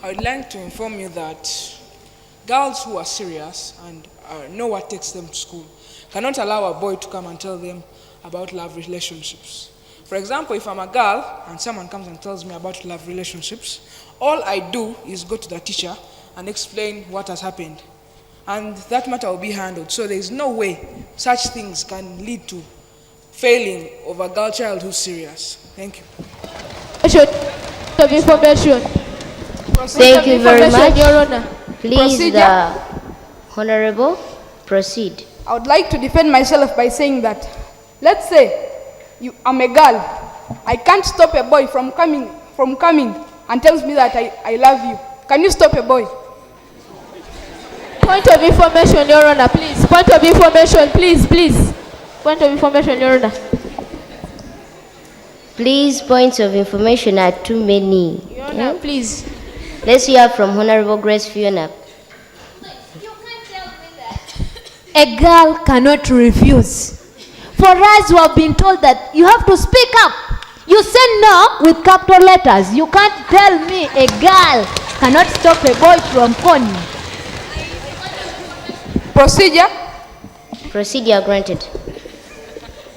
I would like to inform you that girls who are serious and know what takes them to school cannot allow a boy to come and tell them about love relationships. For example, if I'm a girl and someone comes and tells me about love relationships, all I do is go to the teacher and explain what has happened. And that matter will be handled. So there is no way such things can lead to failing of a girl child who's serious. Thank you. Thank you very much. Your Honor. Please, the Honorable, proceed. I would like to defend myself by saying that, let's say I'm a girl. I can't stop a boy from coming and tells me that I love you. Can you stop a boy? Point of information, Your Honor, please. Point of information, please. Point of information, Your Honor. Please, points of information are too many. Your Honor, please. Let's hear from Honorable Grace Fiona. A girl cannot refuse. For us who have been told that you have to speak up, you say no with capital letters. You can't tell me a girl cannot stop a boy from calling. Procedure granted.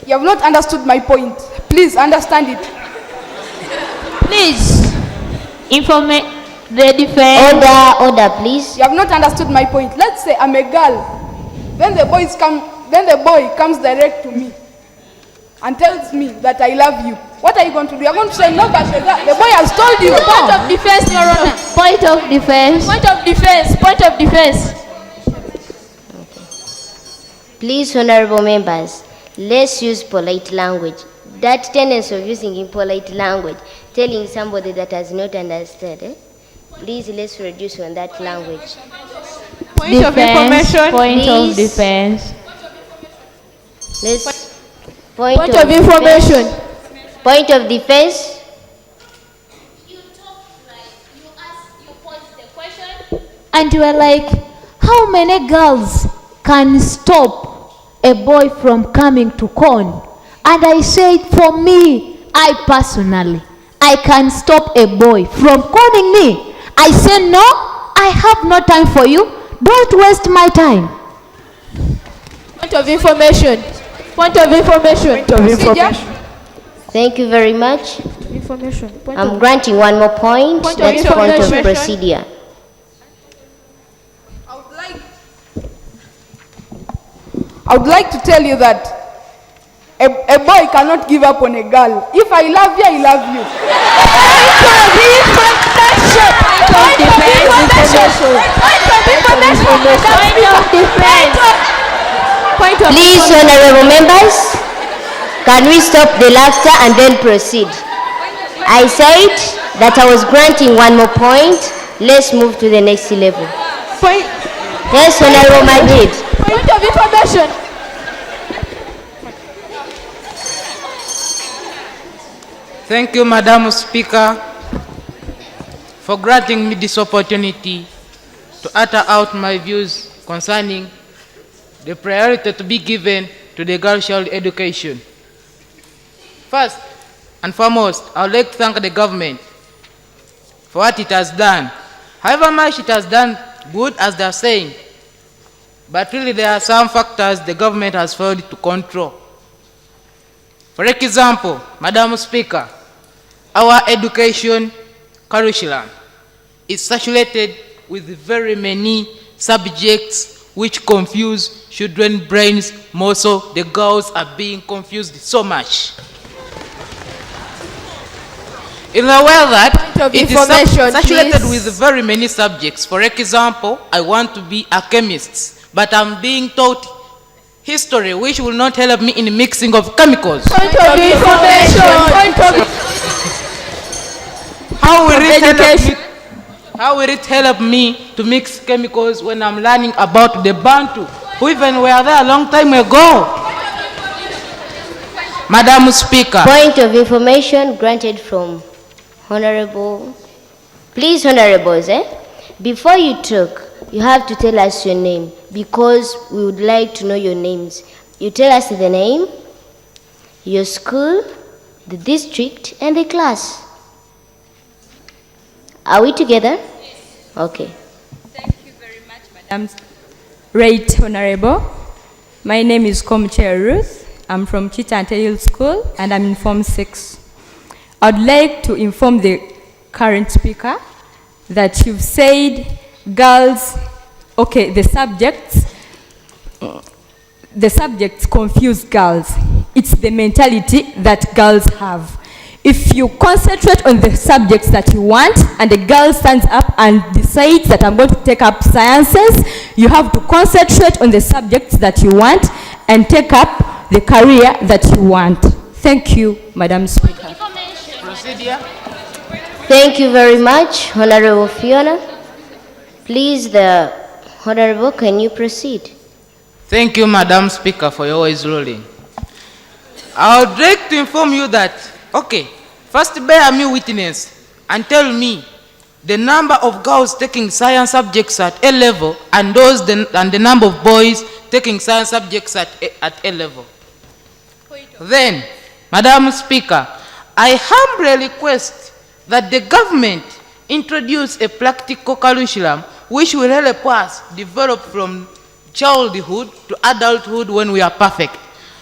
You have not understood my point. Please understand it. Please inform the defense. Order, please. You have not understood my point. Let's say I'm a girl. Then the boy comes direct to me and tells me that I love you. What are you going to do? You're going to say no, but the boy has told you. Point of defense, Your Honor. Point of defense. Point of defense. Point of defense. Please, honorable members, let's use polite language. That tendency of using impolite language, telling somebody that has not understood, Please, let's reduce on that language. Point of information. Point of Please. defense. Let's Point of information. Point of defense. And you were like, how many girls can stop a boy from coming to con? And I said, for me, I personally, I can stop a boy from conning me. I said, no, I have no time for you. Don't waste my time. Point of information. Point of information. Point of information. Thank you very much. Information. I'm granting one more point. Point of That's point of information. procedure. I would like to tell you that a boy cannot give up on a girl. If I love you, I love you. Please, honorable members, can we stop the laughter and then proceed? I said that I was granting one more point. Let's move to the next level. Yes, Honorable Majid. Point of information. Thank you, Madam Speaker, for granting me this opportunity to utter out my views concerning the priority to be given to the girl child education. First and foremost, I would like to thank the government for what it has done. However much it has done good, as they are saying, but really there are some factors the government has failed to control. For example, Madam Speaker, our education curriculum is saturated with very many subjects which confuse children's brains. More so, the girls are being confused so much. In a way that it is saturated with very many subjects. For example, I want to be a chemist, but I'm being taught history, which will not help me in mixing of chemicals. Point of information. Point of How will it help me to mix chemicals when I'm learning about the Bantu, who even were there a long time ago? Madam Speaker. Point of information granted from Honorable. Please, Honorables, before you talk, you have to tell us your name, because we would like to know your names. You tell us the name, your school, the district, and the class. Are we together? Okay. Madam Right Honorable, my name is Komche Ruth. I'm from Chitante Hill School and I'm in Form 6. I'd like to inform the current speaker that you've said girls, okay, the subjects confuse girls. It's the mentality that girls have. If you concentrate on the subjects that you want and the girl stands up and decides that I'm going to take up sciences, you have to concentrate on the subjects that you want and take up the career that you want. Thank you, Madam Speaker. Procedure. Thank you very much, Honorable Fiona. Please, the Honorable, can you proceed? Thank you, Madam Speaker, for your wise ruling. I would like to inform you that, okay, first bear me witness and tell me the number of girls taking science subjects at A level and the number of boys taking science subjects at A level. Then, Madam Speaker, I humbly request that the government introduce a practical curriculum which will help us develop from childhood to adulthood when we are perfect.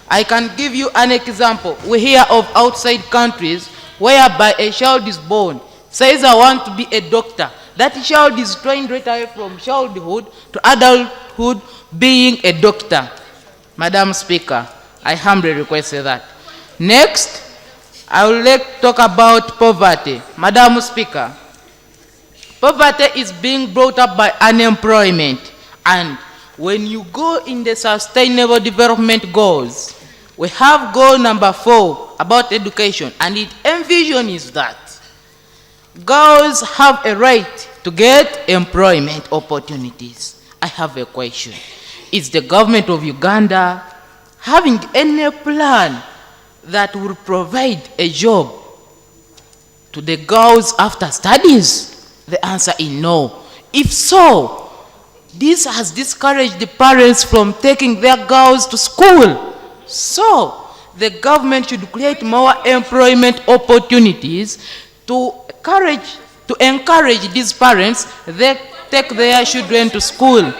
I can give you an example. We hear of outside countries whereby a child is born, says I want to be a doctor. That child is trained right away from childhood to adulthood being a doctor. Madam Speaker, I humbly request that. Next, I would like to talk about poverty. Madam Speaker, poverty is being brought up by unemployment. And when you go in the Sustainable Development Goals, we have goal number 4 about education, and it envisions that girls have a right to get employment opportunities. I have a question. Is the government of Uganda having any plan that will provide a job to the girls after studies? The answer is no. If so, this has discouraged the parents from taking their girls to school. So, the government should create more employment opportunities to encourage these parents they take their children to school.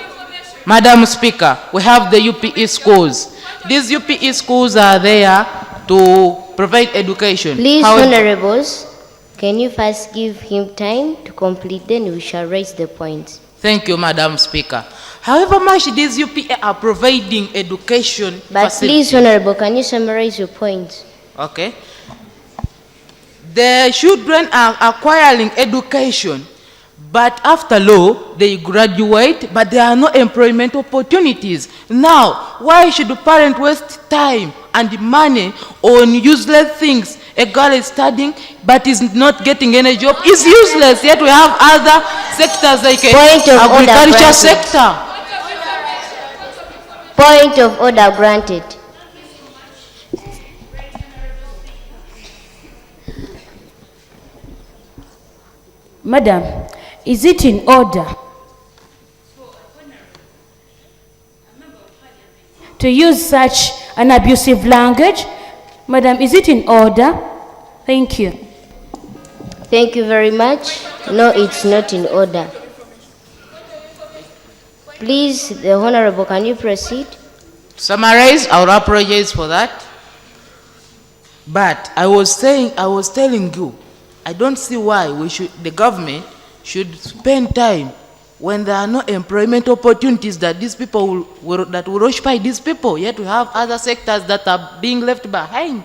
Madam Speaker, we have the UPE schools. These UPE schools are there to provide education. Please, honorables, can you first give him time to complete, then we shall raise the points. Thank you, Madam Speaker. However much these UPA are providing education But please, Honorable, can you summarize your points? Okay. The children are acquiring education, but after law, they graduate, but there are no employment opportunities. Now, why should the parent waste time and money on useless things? A girl is studying but is not getting any job. It's useless. Yet we have other sectors like agriculture sector. Point of order granted. Madam, is it in order to use such an abusive language? Madam, is it in order? Thank you. Thank you very much. No, it's not in order. Please, the Honorable, can you proceed? Summarize, I will apologize for that. But I was telling you, I don't see why the government should spend time when there are no employment opportunities that these people that will occupy these people, yet we have other sectors that are being left behind.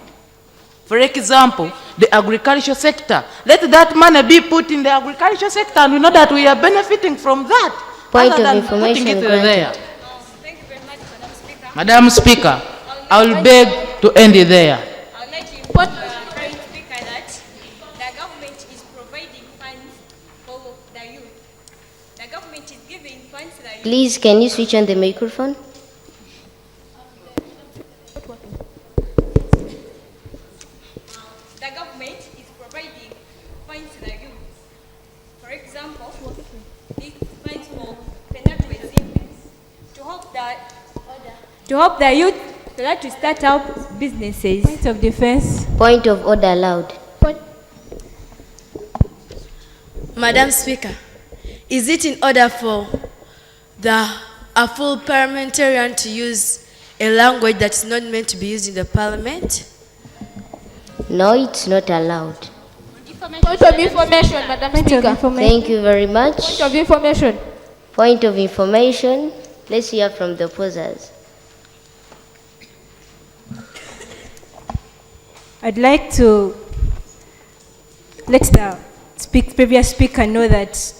For example, the agriculture sector. Let that money be put in the agriculture sector, and we know that we are benefiting from that. Point of information granted. Madam Speaker, I will beg to end it there. Please, can you switch on the microphone? The government is providing funds to the youth. For example, these funds for prenatal assistance to help the youth so that to start up businesses. Point of defense. Point of order allowed. Madam Speaker, is it in order for a full parliamentarian to use a language that's not meant to be used in the parliament? No, it's not allowed. Point of information, Madam Speaker. Thank you very much. Point of information. Point of information. Let's hear from the opposers. I'd like to let the previous speaker know that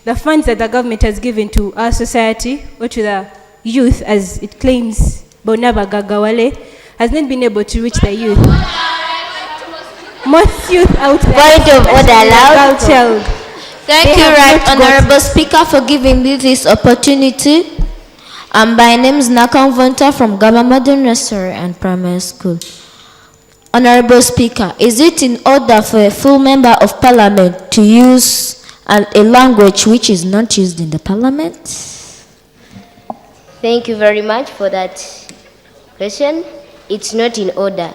the funds that the government has given to our society, or to the youth, as it claims Bonaba Gagawale, has not been able to reach the youth. Most youth out there. Point of order allowed. Thank you, Right Honorable Speaker, for giving me this opportunity. My name is Nakam Vonta from Gama Modern Nursery and Primary School. Honorable Speaker, is it in order for a full member of Parliament to use a language which is not used in the Parliament? Thank you very much for that question. It's not in order.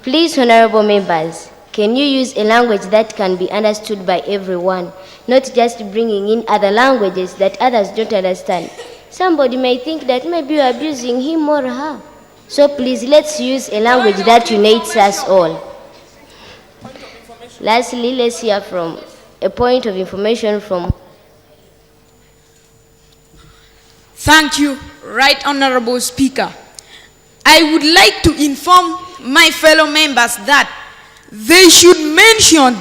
Please, honorable members, can you use a language that can be understood by everyone, not just bringing in other languages that others don't understand? Somebody may think that maybe you're abusing him or her. So please, let's use a language that unites us all. Lastly, let's hear from a point of information from... Thank you, Right Honorable Speaker. I would like to inform my fellow members that they should mention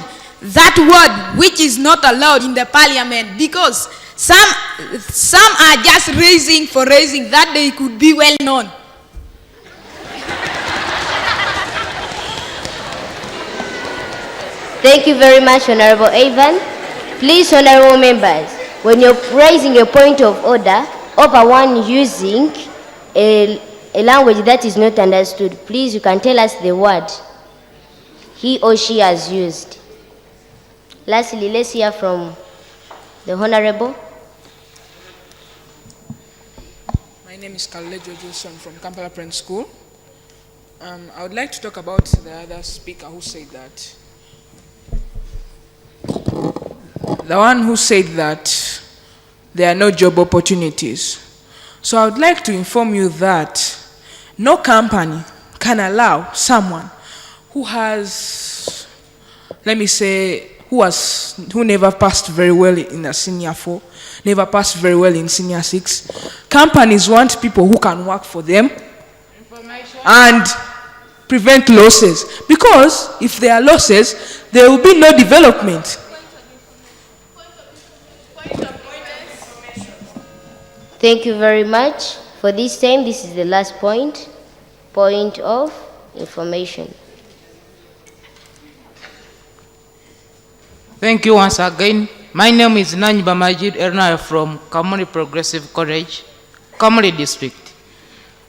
that word which is not allowed in the parliament, because some are just raising for raising that they could be well known. Thank you very much, Honorable Ivan. Please, honorable members, when you're raising a point of order over one using a language that is not understood, please, you can tell us the word he or she has used. Lastly, let's hear from the honorable. My name is Kalejo Johnson from Kampala Friends School. I would like to talk about the other speaker who said that. The one who said that there are no job opportunities. So I would like to inform you that no company can allow someone who has, let me say, who never passed very well in a senior 4, never passed very well in senior 6. Companies want people who can work for them and prevent losses. Because if there are losses, there will be no development. Thank you very much. For this time, this is the last point. Point of information. Thank you once again. My name is Nanyiba Majid Ernaya from Kamuri Progressive College, Kamuri District.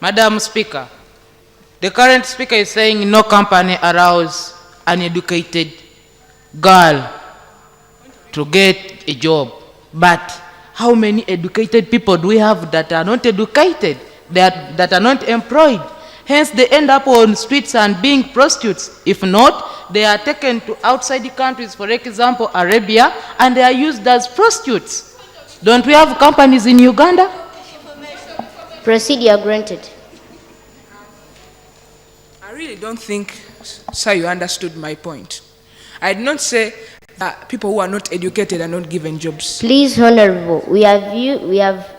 Madam Speaker, the current speaker is saying no company allows an educated girl to get a job. But how many educated people do we have that are not educated, that are not employed? Hence, they end up on streets and being prostitutes. If not, they are taken to outside the countries, for example, Arabia, and they are used as prostitutes. Don't we have companies in Uganda? Proceed, you are granted. I really don't think, sir, you understood my point. I did not say that people who are not educated are not given jobs. Please, honorable, we have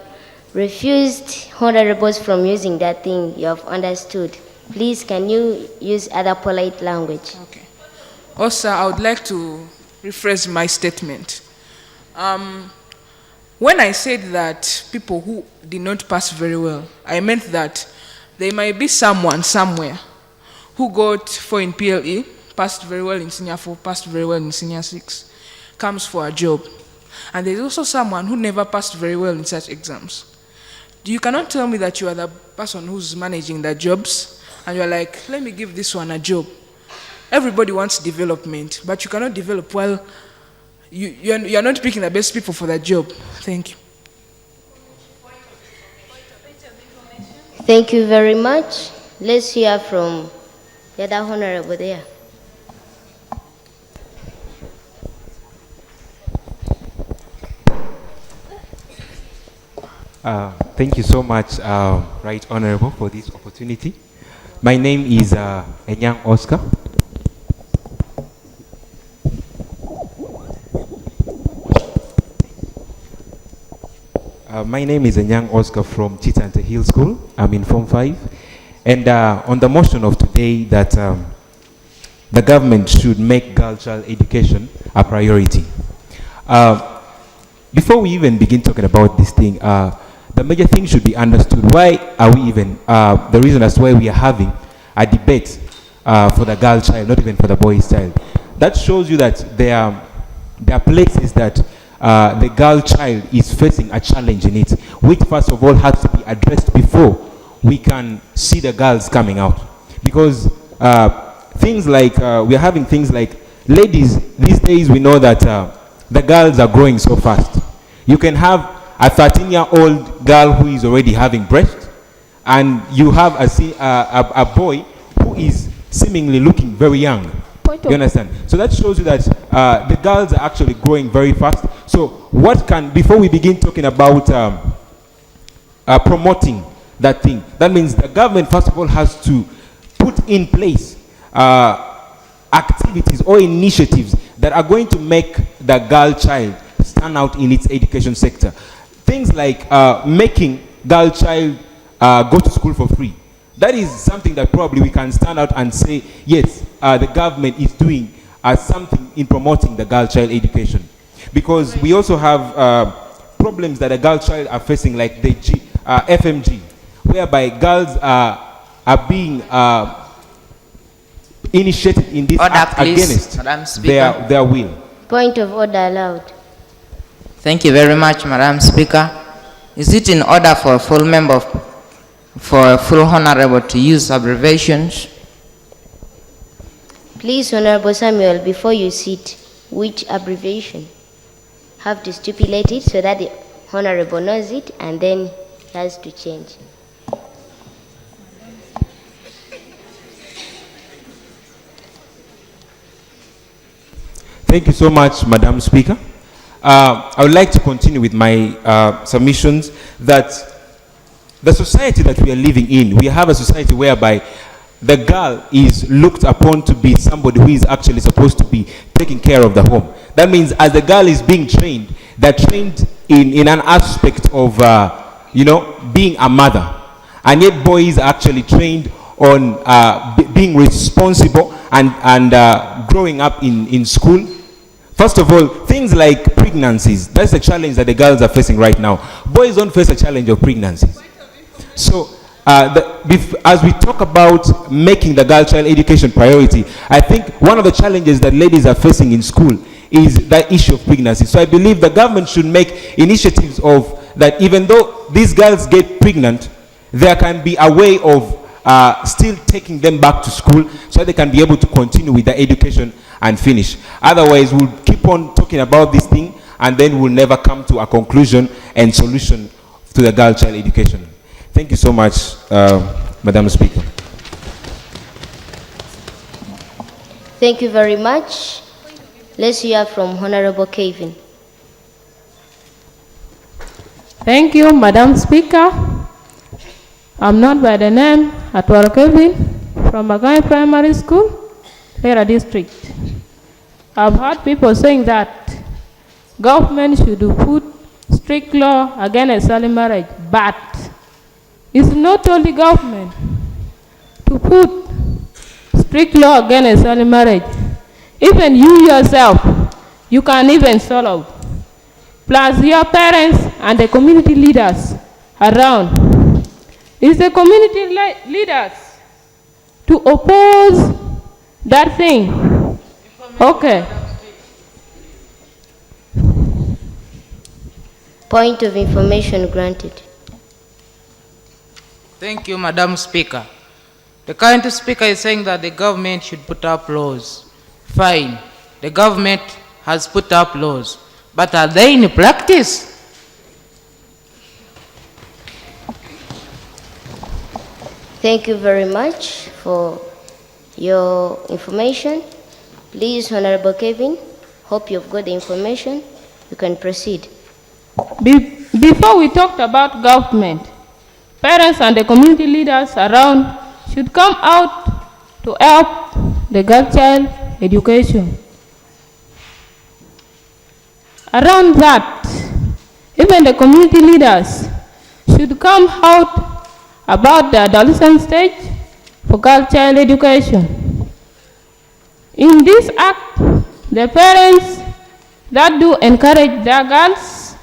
refused honorables from using that thing you have understood. Please, can you use other polite language? Okay. Also, I would like to rephrase my statement. When I said that people who did not pass very well, I meant that there might be someone somewhere who got 4 in PLE, passed very well in senior 4, passed very well in senior 6, comes for a job. And there's also someone who never passed very well in such exams. You cannot tell me that you are the person who's managing the jobs, and you're like, let me give this one a job. Everybody wants development, but you cannot develop while you're not picking the best people for that job. Thank you. Thank you very much. Let's hear from the other honorable there. Thank you so much, Right Honorable, for this opportunity. My name is Enyang Oscar. My name is Enyang Oscar from Chitante Hill School. I'm in Form 5. And on the motion of today that the government should make girl child education a priority. Before we even begin talking about this thing, the major thing should be understood. Why are we even, the reason as to why we are having a debate for the girl child, not even for the boy child. That shows you that there are places that the girl child is facing a challenge in it, which first of all has to be addressed before we can see the girls coming out. Because things like, we are having things like, ladies, these days we know that the girls are growing so fast. You can have a 13-year-old girl who is already having breast, and you have a boy who is seemingly looking very young. You understand? So that shows you that the girls are actually growing very fast. So what can, before we begin talking about promoting that thing, that means the government first of all has to put in place activities or initiatives that are going to make the girl child stand out in its education sector. Things like making girl child go to school for free. That is something that probably we can stand out and say, yes, the government is doing something in promoting the girl child education. Because we also have problems that the girl child are facing, like the FMG, whereby girls are being initiated in this act against their will. Point of order allowed. Thank you very much, Madam Speaker. Is it in order for a full member, for a full honorable to use abbreviations? Please, Honorable Samuel, before you sit, which abbreviation? Have to stipulate it so that the honorable knows it and then he has to change. Thank you so much, Madam Speaker. I would like to continue with my submissions that the society that we are living in, we have a society whereby the girl is looked upon to be somebody who is actually supposed to be taking care of the home. That means as the girl is being trained, they're trained in an aspect of, being a mother. And yet boys are actually trained on being responsible and growing up in school. First of all, things like pregnancies, that's the challenge that the girls are facing right now. Boys don't face a challenge of pregnancies. So, as we talk about making the girl child education priority, I think one of the challenges that ladies are facing in school is the issue of pregnancy. So I believe the government should make initiatives of that even though these girls get pregnant, there can be a way of still taking them back to school so they can be able to continue with their education and finish. Otherwise, we'll keep on talking about this thing and then we'll never come to a conclusion and solution to the girl child education. Thank you so much, Madam Speaker. Thank you very much. Let's hear from Honorable Kevin. Thank you, Madam Speaker. I'm not by the name Atwaro Kevin from Magai Primary School, Lera District. I've heard people saying that government should put strict law against early marriage, but it's not only government to put strict law against early marriage. Even you yourself, you can even follow. Plus your parents and the community leaders around. It's the community leaders to oppose that thing. Okay. Point of information granted. Thank you, Madam Speaker. The current speaker is saying that the government should put up laws. Fine, the government has put up laws, but are they in practice? Thank you very much for your information. Please, Honorable Kevin, hope you've got the information. You can proceed. Before we talked about government, parents and the community leaders around should come out to help the girl child education. Around that, even the community leaders should come out about the adolescent stage for girl child education. In this act, the parents that do encourage their girls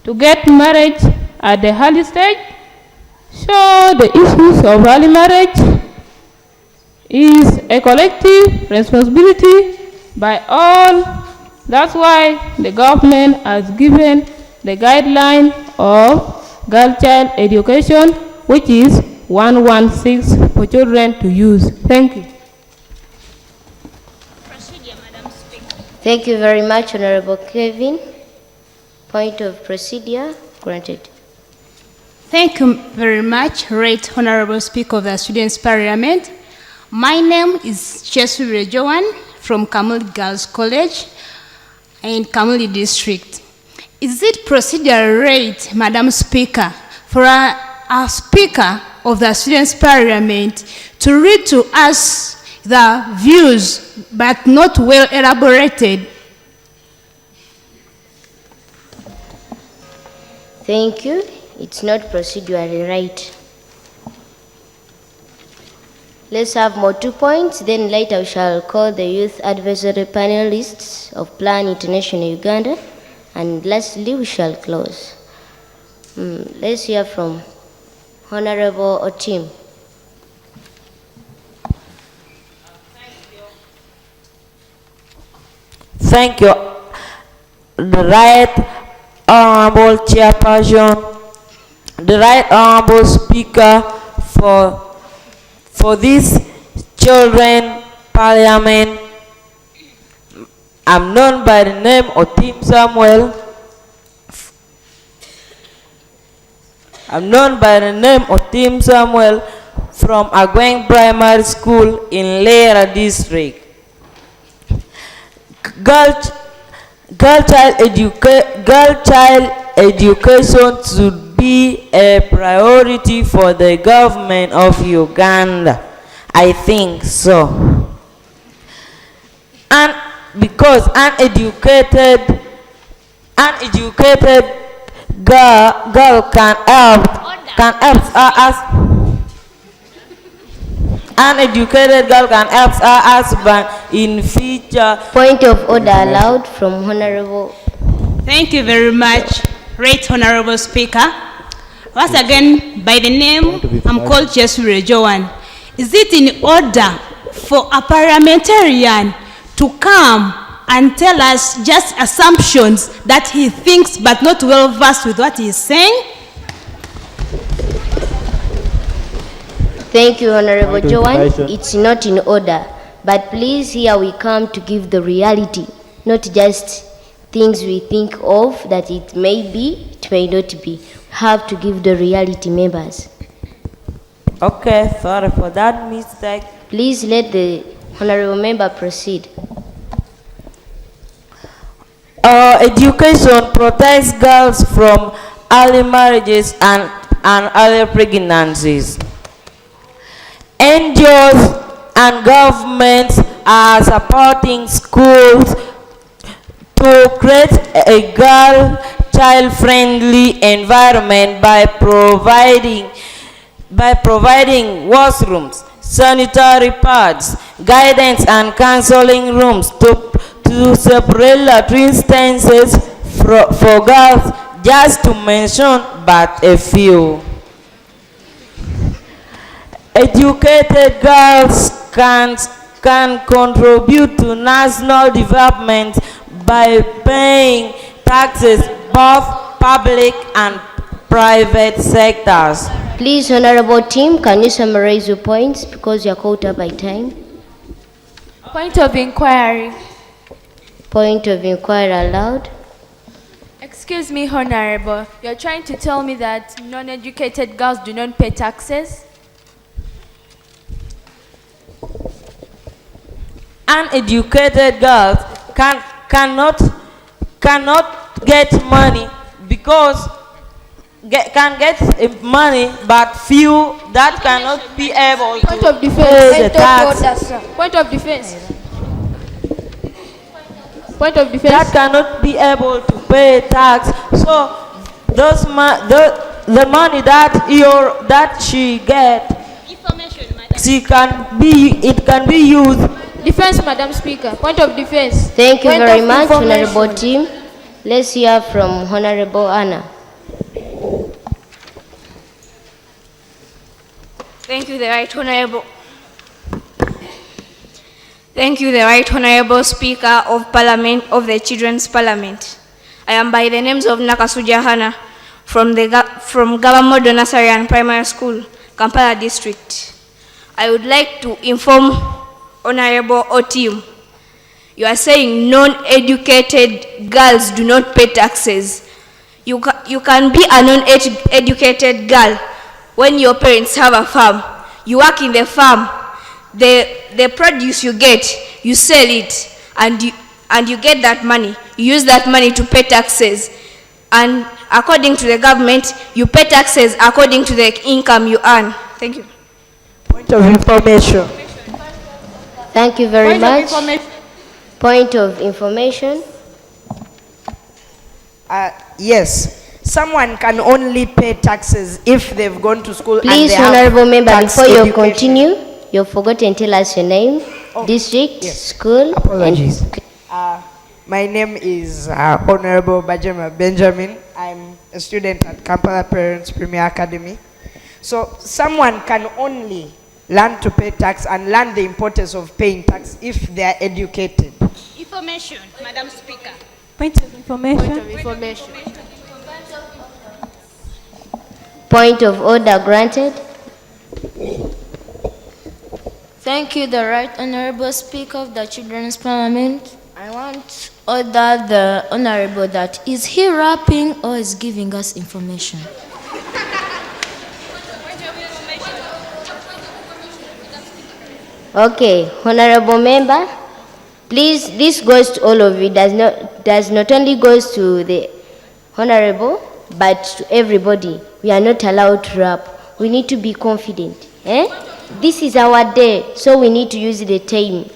to get married at the early stage show the issues of early marriage is a collective responsibility by all. That's why the government has given the guideline of girl child education, which is 116 for children to use. Thank you. Thank you very much, Honorable Kevin. Point of procedure granted. Thank you very much, Right Honorable Speaker of the Students' Parliament. My name is Chesu Joan from Kamuli Girls College in Kamuli District. Is it procedure right, Madam Speaker, for a Speaker of the Students' Parliament to read to us the views but not well elaborated? Thank you. It's not procedurally right. Let's have more 2 points, then later we shall call the youth advisory panelists of Plan International Uganda, and lastly we shall close. Let's hear from Honorable Otim. Thank you. The right Honorable Chairperson, the Right Honorable Speaker for this Children Parliament. I'm known by the name of Tim Samuel. I'm known by the name of Tim Samuel from Agweng Primary School in Lera District. Girl child education should be a priority for the government of Uganda. I think so. And because uneducated girl can help us. Uneducated girl can help her husband in future. Point of order allowed from Honorable. Thank you very much, Right Honorable Speaker. Once again, by the name, I'm called Chesure Joan. Is it in order for a parliamentarian to come and tell us just assumptions that he thinks but not well versed with what he is saying? Thank you, Honorable Joan. It's not in order. But please, here we come to give the reality, not just things we think of that it may be, it may not be. We have to give the reality, members. Okay, sorry for that mistake. Please let the Honorable Member proceed. Education protects girls from early marriages and early pregnancies. NGOs and governments are supporting schools to create a child-friendly environment by providing washrooms, sanitary pads, guidance and counseling rooms to separate latrine instances for girls, just to mention but a few. Educated girls can contribute to national development by paying taxes, both public and private sectors. Please, Honorable Tim, can you summarize your points because you are caught up by time? Point of inquiry. Point of inquiry allowed. Excuse me, Honorable. You're trying to tell me that non-educated girls do not pay taxes? Uneducated girls cannot get money because can get money, but few that cannot be able to pay the tax. Point of defense. Point of defense. That cannot be able to pay tax. So the money that she get, it can be used. Defense, Madam Speaker. Point of defense. Thank you Point very of much, Honorable Tim. Let's hear from Honorable Anna. Thank you, the Right Honorable. Thank you, the Right Honorable Speaker of Parliament of the Children's Parliament. I am by the names of Nakasuja Hana from Gavamodo Nursery and Primary School, Kampala District. I would like to inform Honorable Otim. You are saying non-educated girls do not pay taxes. You can be a non-educated girl when your parents have a farm. You work in the farm. The produce you get, you sell it, and you get that money. You use that money to pay taxes. And according to the government, you pay taxes according to the income you earn. Thank you. Point of information. Thank you very much. Point of information. Yes. Someone can only pay taxes if they've gone to school. Please, and they Honorable Member, tax before you education. continue, you've forgotten to tell us your name, district, school. Apologies. My name is Honorable Bajema Benjamin. I'm a student at Kampala Parents Premier Academy. So someone can only learn to pay tax and learn the importance of paying tax if they are educated. Information, Madam Speaker. Point of information. Point of information. Point of order granted. Thank you, the Right Honorable Speaker of the Children's Parliament. I want to order the Honorable that is he rapping or is giving us information? Okay, honorable member, please, this goes to all of you. Does not only goes to the honorable, but to everybody. We are not allowed to rap. We need to be confident. This is our day, so we need to use the time.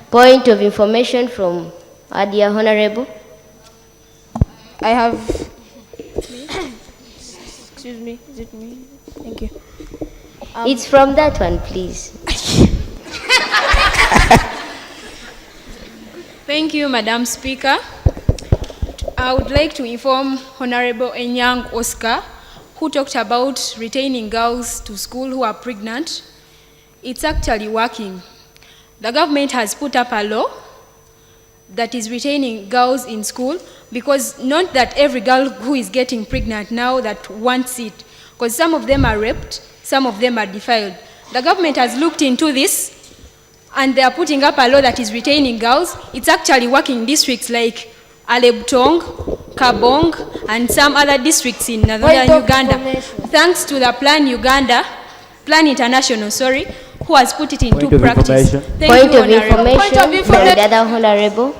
Point of information from our dear honorable. I have. Excuse me, is it me? Thank you. It's from that one, please. Thank you, Madam Speaker. I would like to inform Honorable Enyang Oscar, who talked about retaining girls to school who are pregnant. It's actually working. The government has put up a law that is retaining girls in school, because not that every girl who is getting pregnant now that wants it, because some of them are raped, some of them are defiled. The government has looked into this and they are putting up a law that is retaining girls. It's actually working in districts like Alebtong, Kabong, and some other districts in northern Uganda. Thanks to the Plan International, who has put it into practice. Point of information from the other honorable.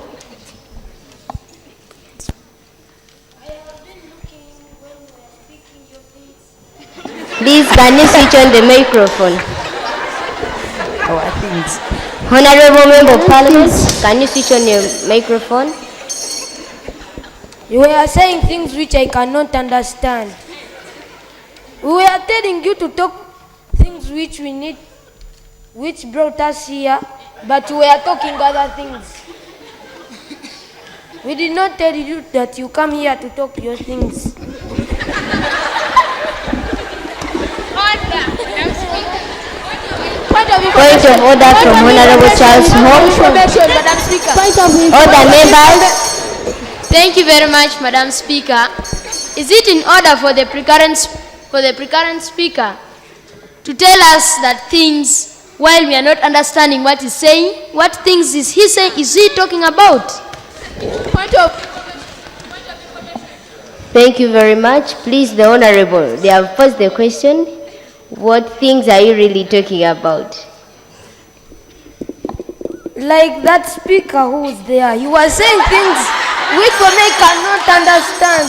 Please, can you switch on the microphone? Honorable Member of Parliament, can you switch on your microphone? You were saying things which I cannot understand. We were telling you to talk things which we need, which brought us here, but we were talking other things. We did not tell you that you come here to talk your things. Point of order from Honorable Charles Holmes. Order, members. Thank you very much, Madam Speaker. Is it in order for the precurrent speaker to tell us that things, while we are not understanding what he's saying, what things is he saying, is he talking about? Thank you very much. Please, the honorable, they have posed the question. What things are you really talking about? Like that speaker who was there, he was saying things which for me cannot understand.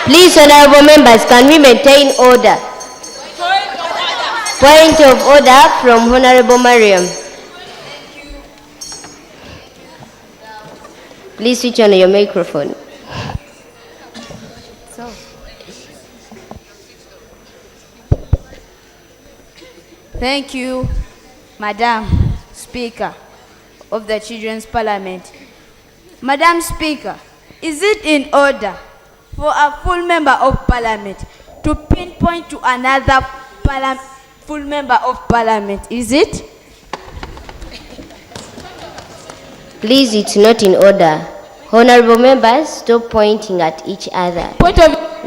Please, honorable members, can we maintain order? Point of order from Honorable Mariam. Please switch on your microphone. Thank you, Madam Speaker of the Children's Parliament. Madam Speaker, is it in order for a full member of Parliament to pinpoint to another full member of Parliament? Is it? Please, it's not in order. Honorable members, stop pointing at each other.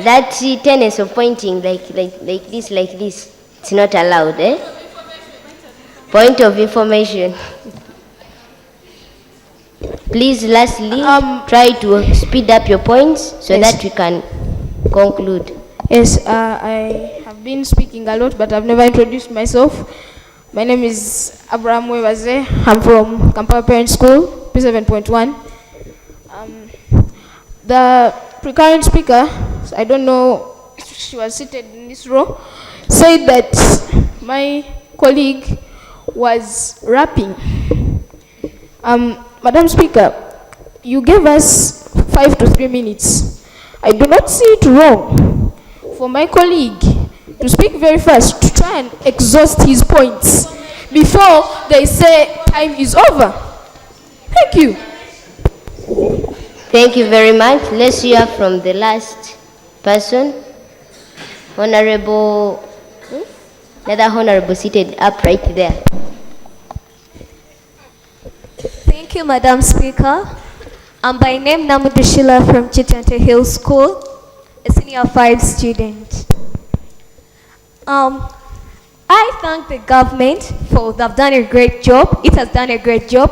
That tendency of pointing like this, it's not allowed, Point of information. Please, lastly, try to speed up your points so that we can conclude. Yes, I have been speaking a lot, but I've never introduced myself. My name is Abraham Wewaze. I'm from Kampala Parent School, P7.1. The precurrent speaker, I don't know, she was seated in this row, said that my colleague was rapping. Madam Speaker, you gave us 5 to 3 minutes. I do not see it wrong for my colleague to speak very fast, to try and exhaust his points before they say time is over. Thank you. Thank you very much. Let's hear from the last person. Honorable, another honorable seated up right there. Thank you, Madam Speaker. I'm by name Namudushila from Chitante Hill School. a senior 5 student. I thank the government for they've done a great job. It has done a great job.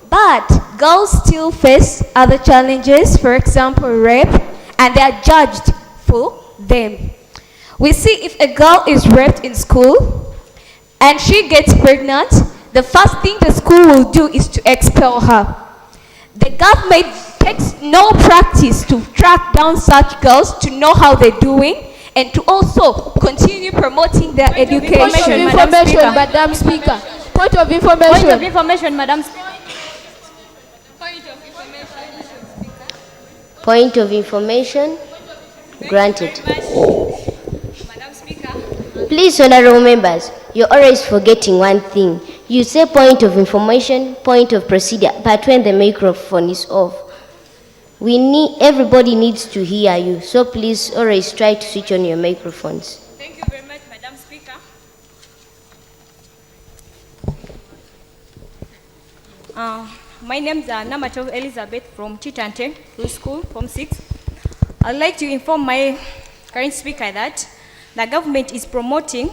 But girls still face other challenges, for example, rape, and they are judged for them. We see if a girl is raped in school and she gets pregnant, the first thing the school will do is to expel her. The government takes no practice to track down such girls to know how they're doing and to also continue promoting their education. Madam Speaker. Point of information. Point of information, Madam Speaker. Point of information granted. Please, honorable members, you're always forgetting one thing. You say point of information, point of procedure, but when the microphone is off, everybody needs to hear you. So please always try to switch on your microphones. Thank you very much, Madam Speaker. My name is Namatov Elizabeth from Chitante School, Form 6. I'd like to inform my current speaker that the government is promoting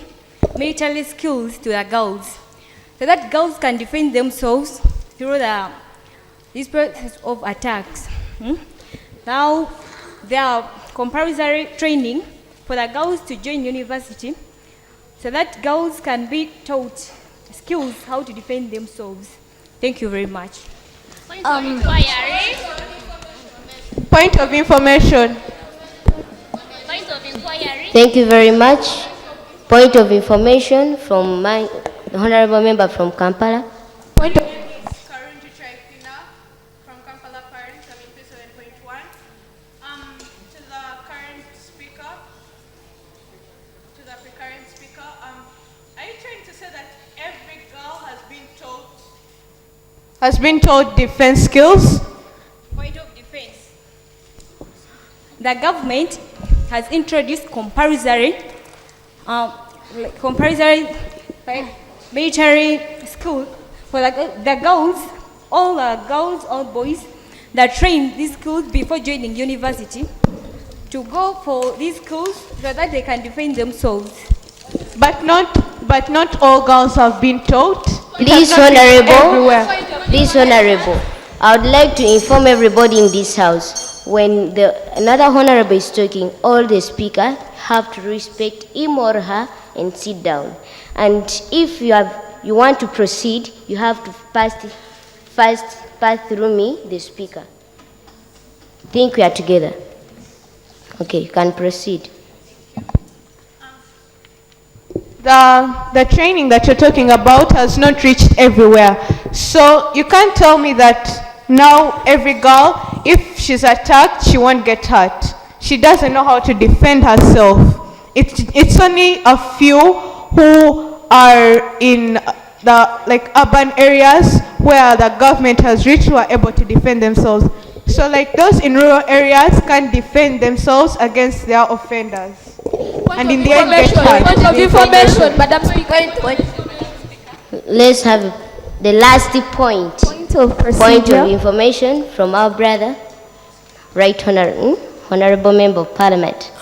military skills to the girls so that girls can defend themselves through this process of attacks. Now, there are compulsory training for the girls to join university so that girls can be taught skills how to defend themselves. Thank you very much. Point of information. Thank you very much. Point of information from my honorable member from Kampala. Point of has been taught defense skills. Point of defense. The government has introduced compulsory military school for the girls, all boys that train these schools before joining university to go for these schools so that they can defend themselves. But not all girls have been taught. Please, honorable. Please, honorable. I would like to inform everybody in this house, when another honorable is talking, all the speakers have to respect him or her and sit down. And if you want to proceed, you have to pass through me, the speaker. Think we are together. Okay, you can proceed. The training that you're talking about has not reached everywhere. So you can't tell me that now every girl, if she's attacked, she won't get hurt. She doesn't know how to defend herself. It's only a few who are in the urban areas where the government has reached who are able to defend themselves. So those in rural areas can't defend themselves against their offenders. And in the end, point of information, Madam Speaker. Let's have the last point. Point of information from our brother, Right Honorable Member of Parliament.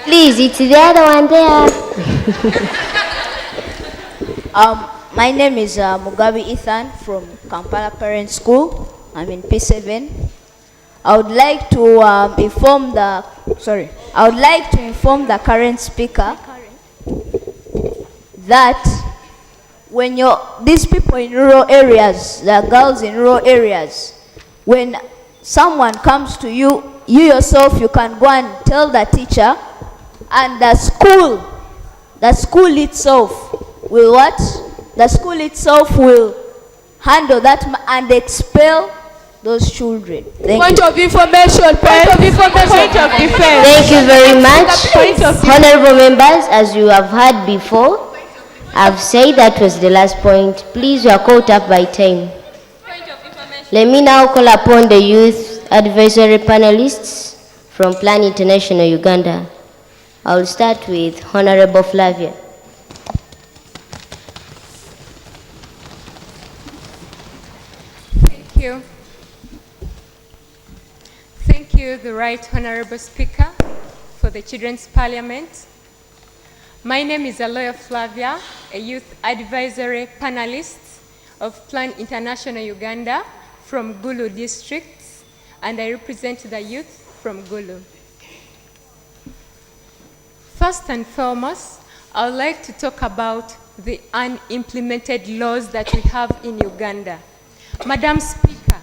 Please, it's the other one there. My name is Mugabe Ethan from Kampala Parent School. I'm in P7. I would like to inform the current speaker that when these people in rural areas, the girls in rural areas, when someone comes to you, you yourself, you can go and tell the teacher, and the school itself will what? The school itself will handle that and expel those children. Point of information. Point of information. Point of defense. Thank you very much. Honorable members, as you have heard before, I've said that was the last point. Please, you are caught up by time. Let me now call upon the youth advisory panelists from Plan International Uganda. I will start with Honorable Flavia. you. Thank you, the Right Honorable Speaker, for the Children's Parliament. My name is Aloya Flavia, a youth advisory panelist of Plan International Uganda from Gulu district, and I represent the youth from Gulu. First and foremost, I would like to talk about the unimplemented laws that we have in Uganda. Madam Speaker,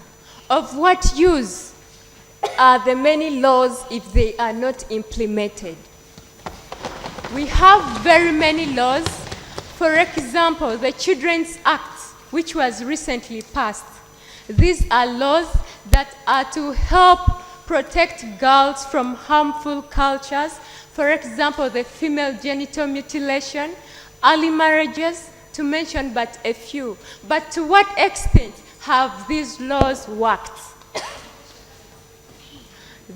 of what use are the many laws if they are not implemented? We have very many laws. For example, the Children's Act, which was recently passed. These are laws that are to help protect girls from harmful cultures. For example, the female genital mutilation, early marriages, to mention but a few. But to what extent have these laws worked?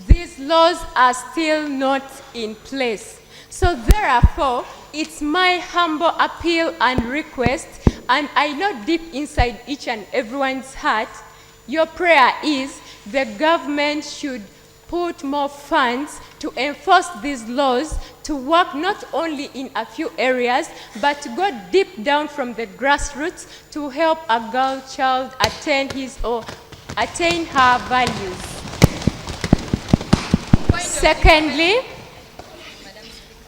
These laws are still not in place. So therefore, it's my humble appeal and request, and I know deep inside each and everyone's heart, your prayer is the government should put more funds to enforce these laws, to work not only in a few areas, but to go deep down from the grassroots to help a girl child attain his or attain her values.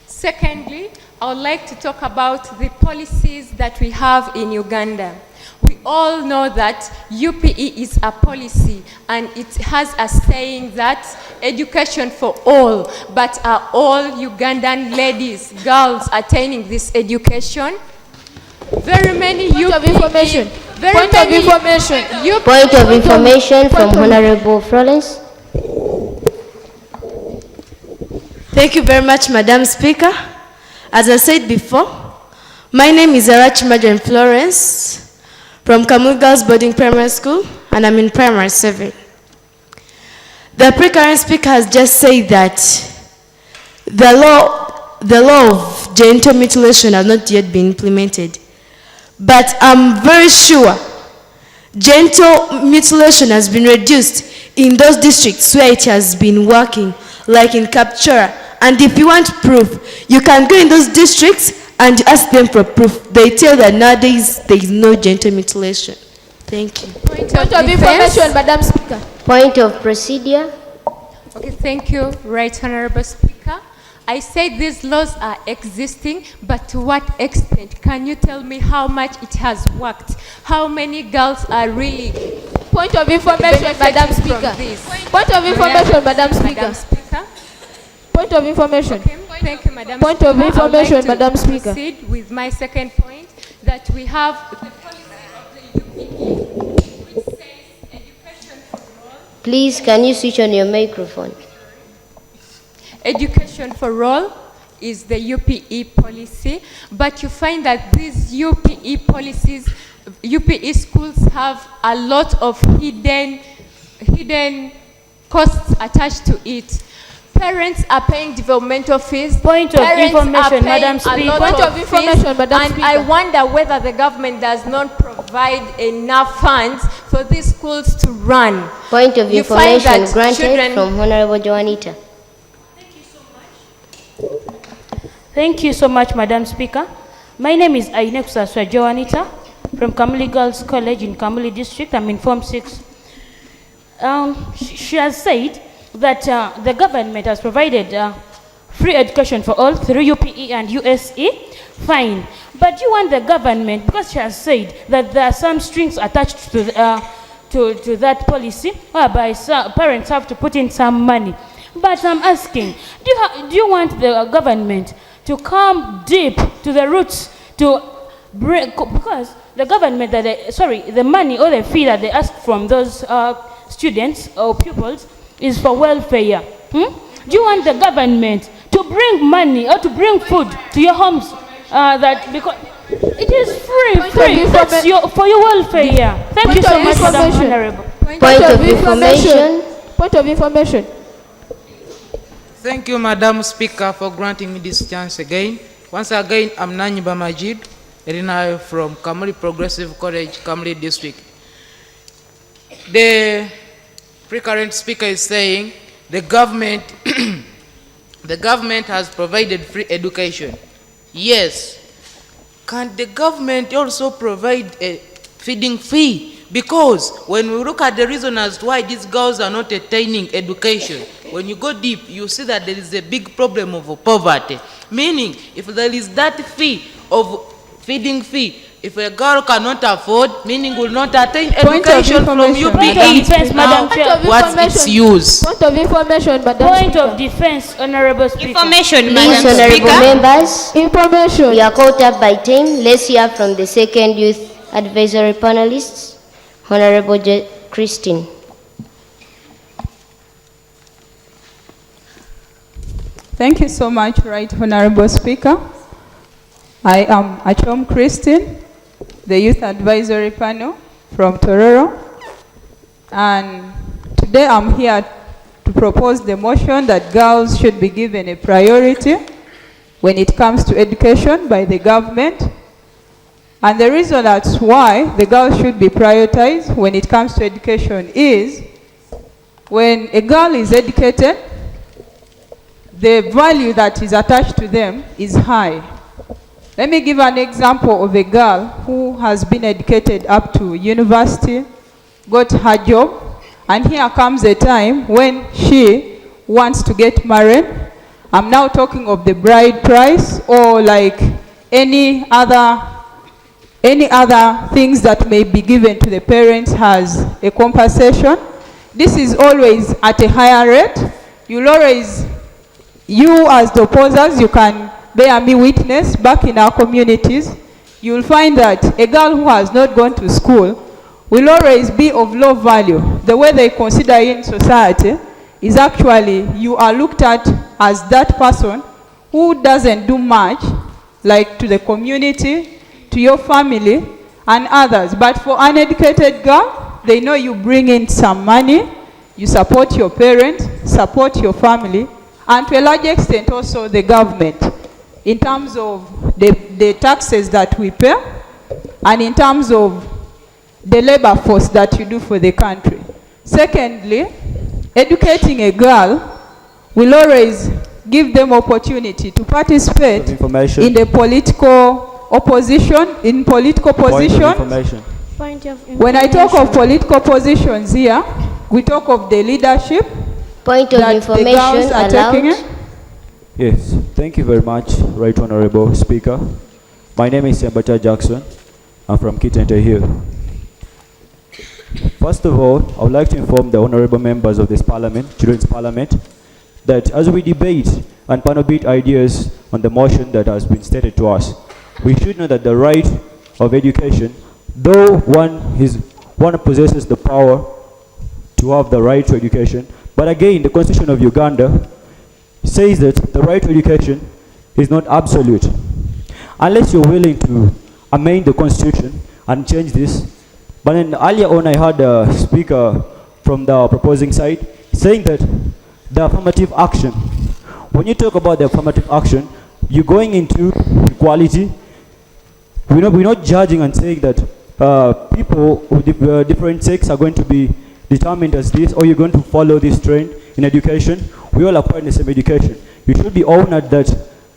Secondly, I would like to talk about the policies that we have in Uganda. We all know that UPE is a policy, and it has a saying that education for all, but are all Ugandan ladies, girls attaining this education? Very many Point of information. Point of information. Point of information from Honorable Florence. Thank you very much, Madam Speaker. As I said before, my name is Arach Majan Florence from Kamul Girls Boarding Primary School, and I'm in Primary 7. The pre-current speaker has just said that the law of genital mutilation has not yet been implemented. But I'm very sure genital mutilation has been reduced in those districts where it has been working, like in Kapchora. And if you want proof, you can go in those districts and ask them for proof. They tell that nowadays there is no genital mutilation. Thank you. Point of information, Madam Speaker. Point of procedure. Okay, thank you, Right Honorable Speaker. I said these laws are existing, but to what extent? Can you tell me how much it has worked? How many girls are really Point of information, Madam Speaker. Point of information, Madam Speaker. Point of information. Okay, thank you, Madam Point Speaker. of information, I would like Madam to Speaker. proceed with my second point, that we have the policy of the UPE, which says education for all. Please, can you switch on your microphone? Education for all is the UPE policy, but you find that these UPE policies, UPE schools have a lot of hidden costs attached to it. Parents are paying developmental fees. Point of information, Madam Speaker. Point of information, Madam And Speaker. I wonder whether the government does not provide enough funds for these schools to run. Point of You find information that granted children- from Honorable Joanita. Thank you so much, Madam Speaker. My name is Ainekusa Joanita from Kamuli Girls College in Kamuli District. I'm in Form 6. She has said that the government has provided free education for all through UPE and USE. Fine. But you want the government, because she has said that there are some strings attached to that policy, whereby parents have to put in some money. But I'm asking, do you want the government to come deep to the roots to break, because the government, the money or the fee that they ask from those students or pupils is for welfare. Do you want the government to bring money or to bring food to your homes? That because it is free. That's for your welfare. Thank you so much, Madam Honorable. Point of information. Point of information. Thank you, Madam Speaker, for granting me this chance again. Once again, I'm Nanyiba Majid, Erina from Kamuli Progressive College, Kamuli District. the pre-current speaker is saying the government, the government has provided free education. Yes. Can the government also provide a feeding fee? Because when we look at the reason as to why these girls are not attaining education, when you go deep, you see that there is a big problem of poverty. Meaning, if there is that fee of feeding fee, if a girl cannot afford, meaning will not attain education from UPE, what's its use? Point of information, Madam Point Speaker. of defense, Honorable Speaker. Please, honorable members, information. We are caught up by time. Let's hear from the second youth advisory panelists, Honorable Christine. Thank you so much, Right Honorable Speaker. I am Achom Christine, the Youth Advisory Panel from Tororo. And today I'm here to propose the motion that girls should be given a priority when it comes to education by the government. And the reason that's why the girls should be prioritized when it comes to education is when a girl is educated, the value that is attached to them is high. Let me give an example of a girl who has been educated up to university, got her job, and here comes a time when she wants to get married. I'm now talking of the bride price or like any other things that may be given to the parents as a compensation. This is always at a higher rate. You'll always, you as the opposers, you can bear me witness, back in our communities, you'll find that a girl who has not gone to school will always be of low value. The way they consider in society is actually you are looked at as that person who doesn't do much, like to the community, to your family, and others. But for an uneducated girl, they know you bring in some money, you support your parents, support your family, and to a large extent also the government, in terms of the taxes that we pay, and in terms of the labor force that you do for the country. Secondly, educating a girl will always give them opportunity to participate in the political opposition, in political position. When I talk of political positions here, we talk of the leadership. Point of information allowed. Yes, thank you very much, Right Honorable Speaker. My name is Sembata Jackson. I'm from Kitente Hill. First of all, I would like to inform the honorable members of this parliament, Children's Parliament, that as we debate and panel beat ideas on the motion that has been stated to us, we should know that the right of education, though one possesses the power to have the right to education, but again, the Constitution of Uganda says that the right to education is not absolute. Unless you're willing to amend the Constitution and change this. But then earlier on I heard a speaker from the proposing side saying that the affirmative action, when you talk about the affirmative action, you're going into equality. We're not judging and saying that people of different sex are going to be determined as this, or you're going to follow this trend in education. We all acquire the same education. You should be honored that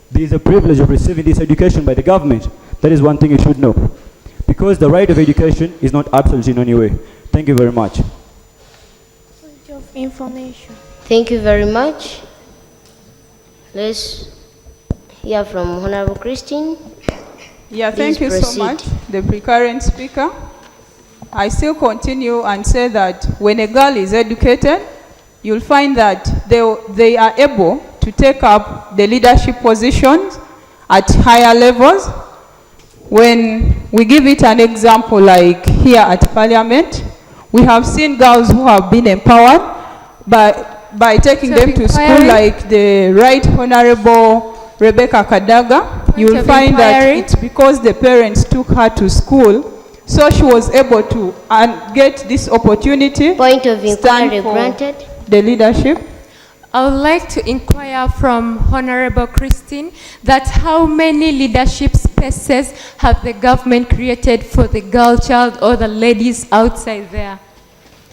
there is a privilege of receiving this education by the government. That is one thing you should know. Because the right of education is not absolute in any way. Thank you very much. Point of information. Thank you very much. Let's hear from Honorable Christine. Yeah, thank you so much, the pre-current speaker. I still continue and say that when a girl is educated, you'll find that they are able to take up the leadership positions at higher levels. When we give it an example like here at Parliament, we have seen girls who have been empowered by taking them to school, like the Right Honorable Rebecca Kadaga. You will find that it's because the parents took her to school, so she was able to get this opportunity. Point of inquiry granted. The leadership. I would like to inquire from Honorable Christine that how many leadership spaces have the government created for the girl child or the ladies outside there?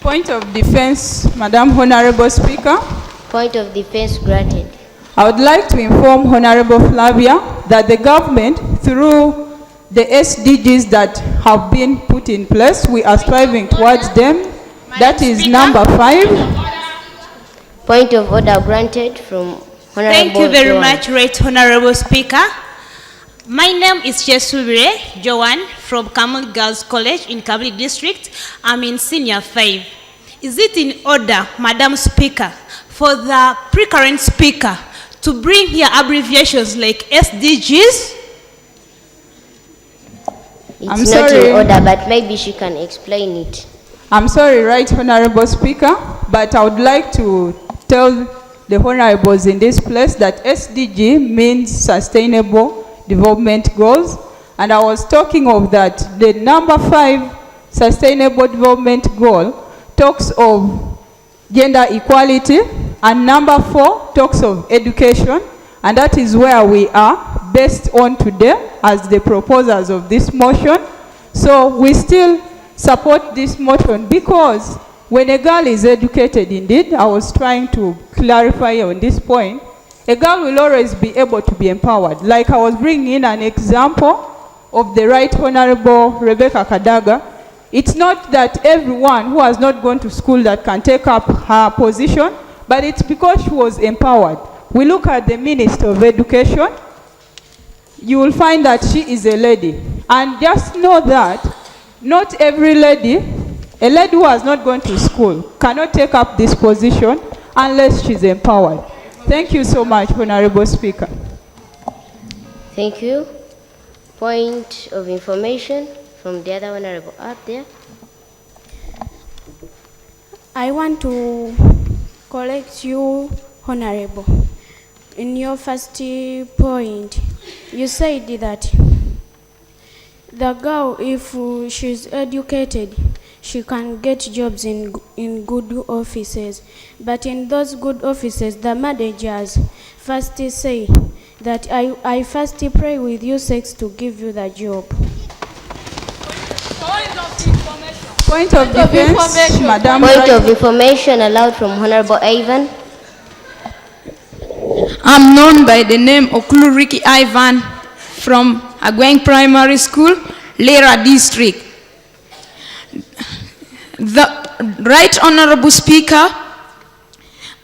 Point of defense, Madam Honorable Speaker. Point of defense granted. I would like to inform Honorable Flavia that the government, through the SDGs that have been put in place, we are striving towards them. That is number 5. Point of order granted from Honorable Thank you very Joan. much, Right Honorable Speaker. My name is Chesubire Joan from Kamil Girls College in Kabili District. I'm in Senior 5. Is it in order, Madam Speaker, for the pre-current speaker to bring here abbreviations like SDGs? It's not in order, but maybe she can explain it. I'm sorry, Right Honorable Speaker, but I would like to tell the honorables in this place that SDG means Sustainable Development Goals, and I was talking of that the number 5 Sustainable Development Goal talks of gender equality, and number 4 talks of education, and that is where we are based on today as the proposers of this motion. So we still support this motion because when a girl is educated, indeed, I was trying to clarify on this point, a girl will always be able to be empowered. Like I was bringing in an example of the Right Honorable Rebecca Kadaga. It's not that everyone who has not gone to school that can take up her position, but it's because she was empowered. We look at the Minister of Education, you will find that she is a lady. And just know that not every lady, a lady who has not gone to school, cannot take up this position unless she's empowered. Thank you so much, Honorable Speaker. Thank you. Point of information from the other honorable up there. I want to correct you, Honorable. In your first point, you said that the girl, if she's educated, she can get jobs in good offices. But in those good offices, the managers first say that I first pray with you sex to give you the job. Point of defense, Madam. Point of information allowed from Honorable Ivan. I'm known by the name of Kluriki Ivan from Agweng Primary School, Lera District. The Right Honorable Speaker,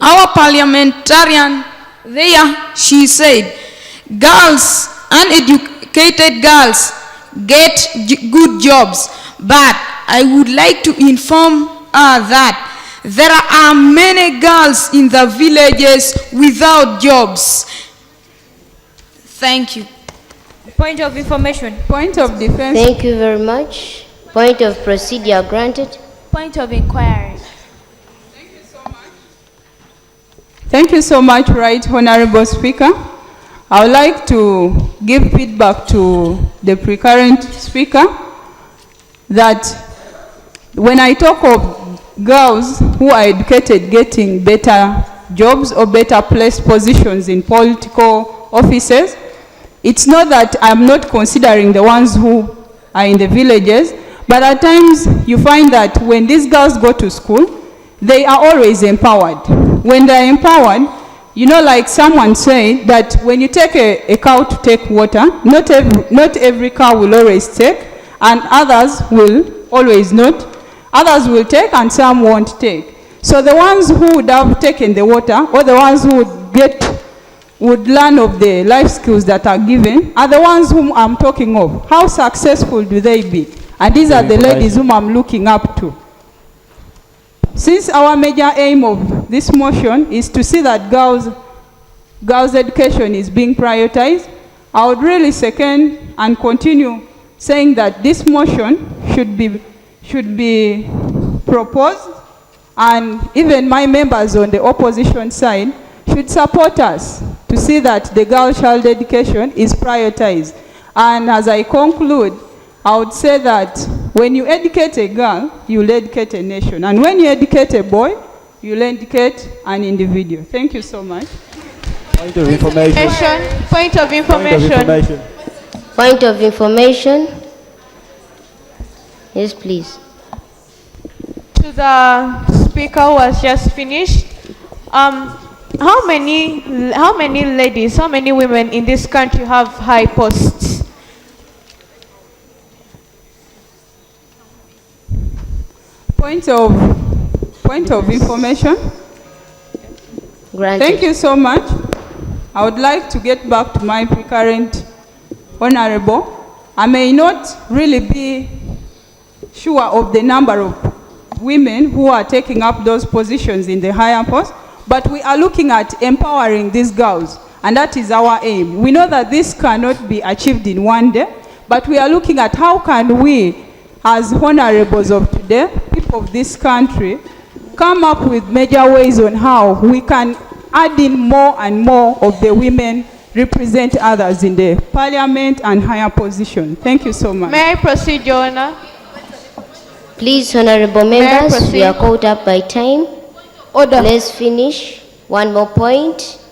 our parliamentarian there, she said, girls, uneducated girls get good jobs, but I would like to inform her that there are many girls in the villages without jobs. Thank you. Point of information. Point of defense. Thank you very much. Point of procedure granted. Point of inquiry. Thank you so much, Right Honorable Speaker. I would like to give feedback to the pre-current speaker that when I talk of girls who are educated getting better jobs or better placed positions in political offices, it's not that I'm not considering the ones who are in the villages, but at times you find that when these girls go to school, they are always empowered. When they're empowered, you know, like someone said, that when you take a cow to take water, not every cow will always take, and others will always not. Others will take and some won't take. So the ones who would have taken the water, or the ones who would learn of the life skills that are given, are the ones whom I'm talking of. How successful do they be? And these are the ladies whom I'm looking up to. Since our major aim of this motion is to see that girls' education is being prioritized, I would really second and continue saying that this motion should be proposed, and even my members on the opposition side should support us to see that the girl child education is prioritized. And as I conclude, I would say that when you educate a girl, you'll educate a nation. And when you educate a boy, you'll educate an individual. Thank you so much. Point of information. Point of information. Point of information. Yes, please. to the speaker who has just finished. How many ladies, how many women in this country have high posts? Point of information. Granted. Thank you so much. I would like to get back to my current honorable. I may not really be sure of the number of women who are taking up those positions in the higher post, but we are looking at empowering these girls, and that is our aim. We know that this cannot be achieved in one day, but we are looking at how can we, as honorables of today, people of this country, come up with major ways on how we can add in more and more of the women represent others in the parliament and higher position. Thank you so much. May I proceed, Your Honor? Please, honorable members, we are caught up by time. Order. Let's finish. One more point.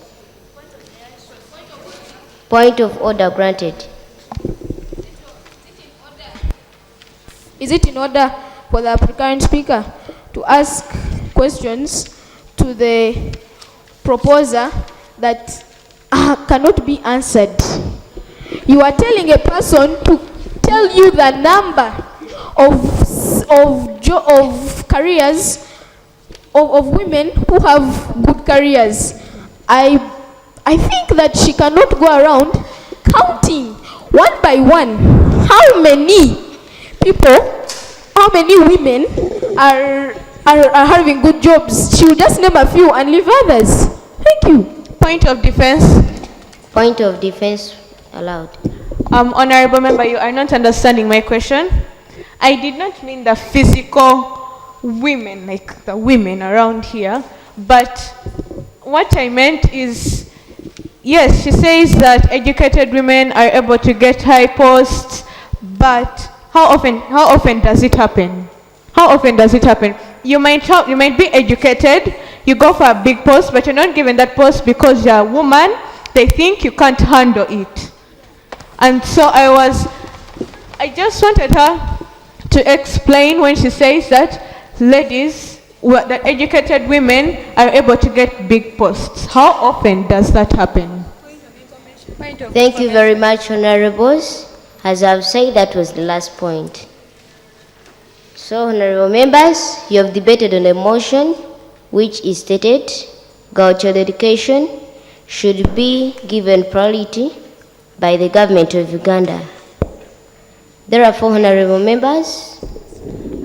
Point of order granted. Is it in order for the current speaker to ask questions to the proposer that cannot be answered? You are telling a person to tell you the number of careers of women who have good careers. I think that she cannot go around counting one by one how many people, how many women are having good jobs. She will just name a few and leave others. Thank you. Point of defense. Point of defense allowed. Honorable member, you are not understanding my question. I did not mean the physical women, like the women around here, but what I meant is, yes, she says that educated women are able to get high posts, but how often does it happen? How often does it happen? You might be educated, you go for a big post, but you're not given that post because you're a woman. They think you can't handle it. And so I just wanted her to explain when she says that ladies, that educated women are able to get big posts. How often does that happen? Thank you very much, honorables. As I've said, that was the last point. So, honorable members, you have debated on a motion which is stated, girl child education should be given priority by the government of Uganda. Therefore, honorable members,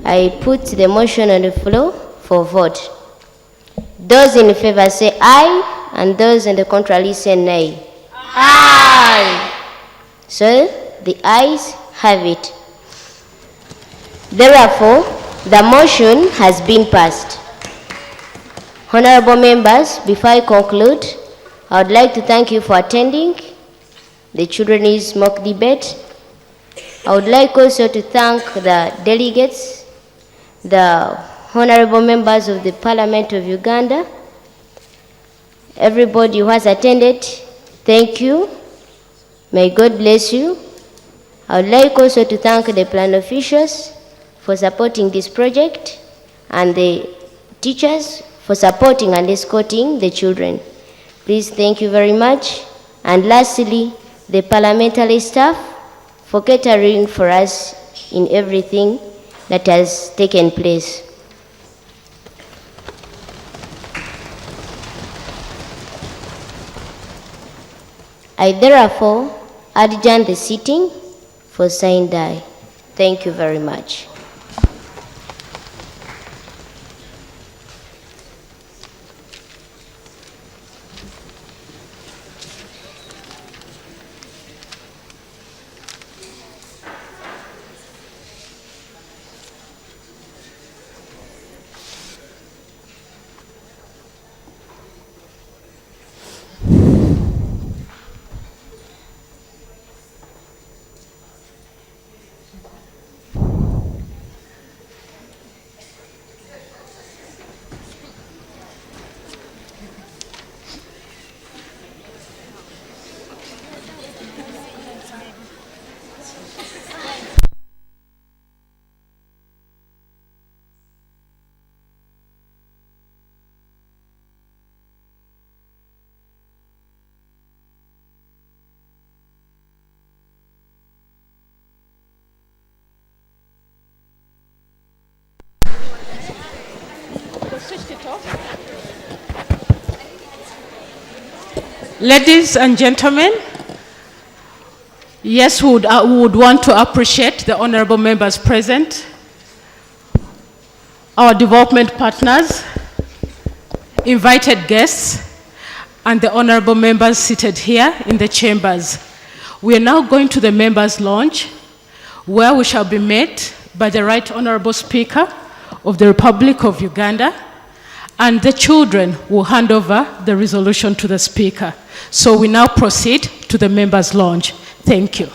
I put the motion on the floor for vote. Those in favor say aye, and those in the contrary say nay. Aye. So, the ayes have it. Therefore, the motion has been passed. Honorable members, before I conclude, I would like to thank you for attending the children's mock debate. I would like also to thank the delegates, the honorable members of the Parliament of Uganda, everybody who has attended, thank you. May God bless you. I would like also to thank the plan officials for supporting this project and the teachers for supporting and escorting the children. Please, thank you very much. And lastly, the parliamentary staff for catering for us in everything that has taken place. I therefore adjourn the sitting for sine die. Thank you very much. Ladies and gentlemen, yes, we would want to appreciate the honorable members present, our development partners, invited guests, and the honorable members seated here in the chambers. We are now going to the members' lounge, where we shall be met by the Right Honorable Speaker of the Republic of Uganda, and the children will hand over the resolution to the Speaker. So we now proceed to the members' lounge. Thank you.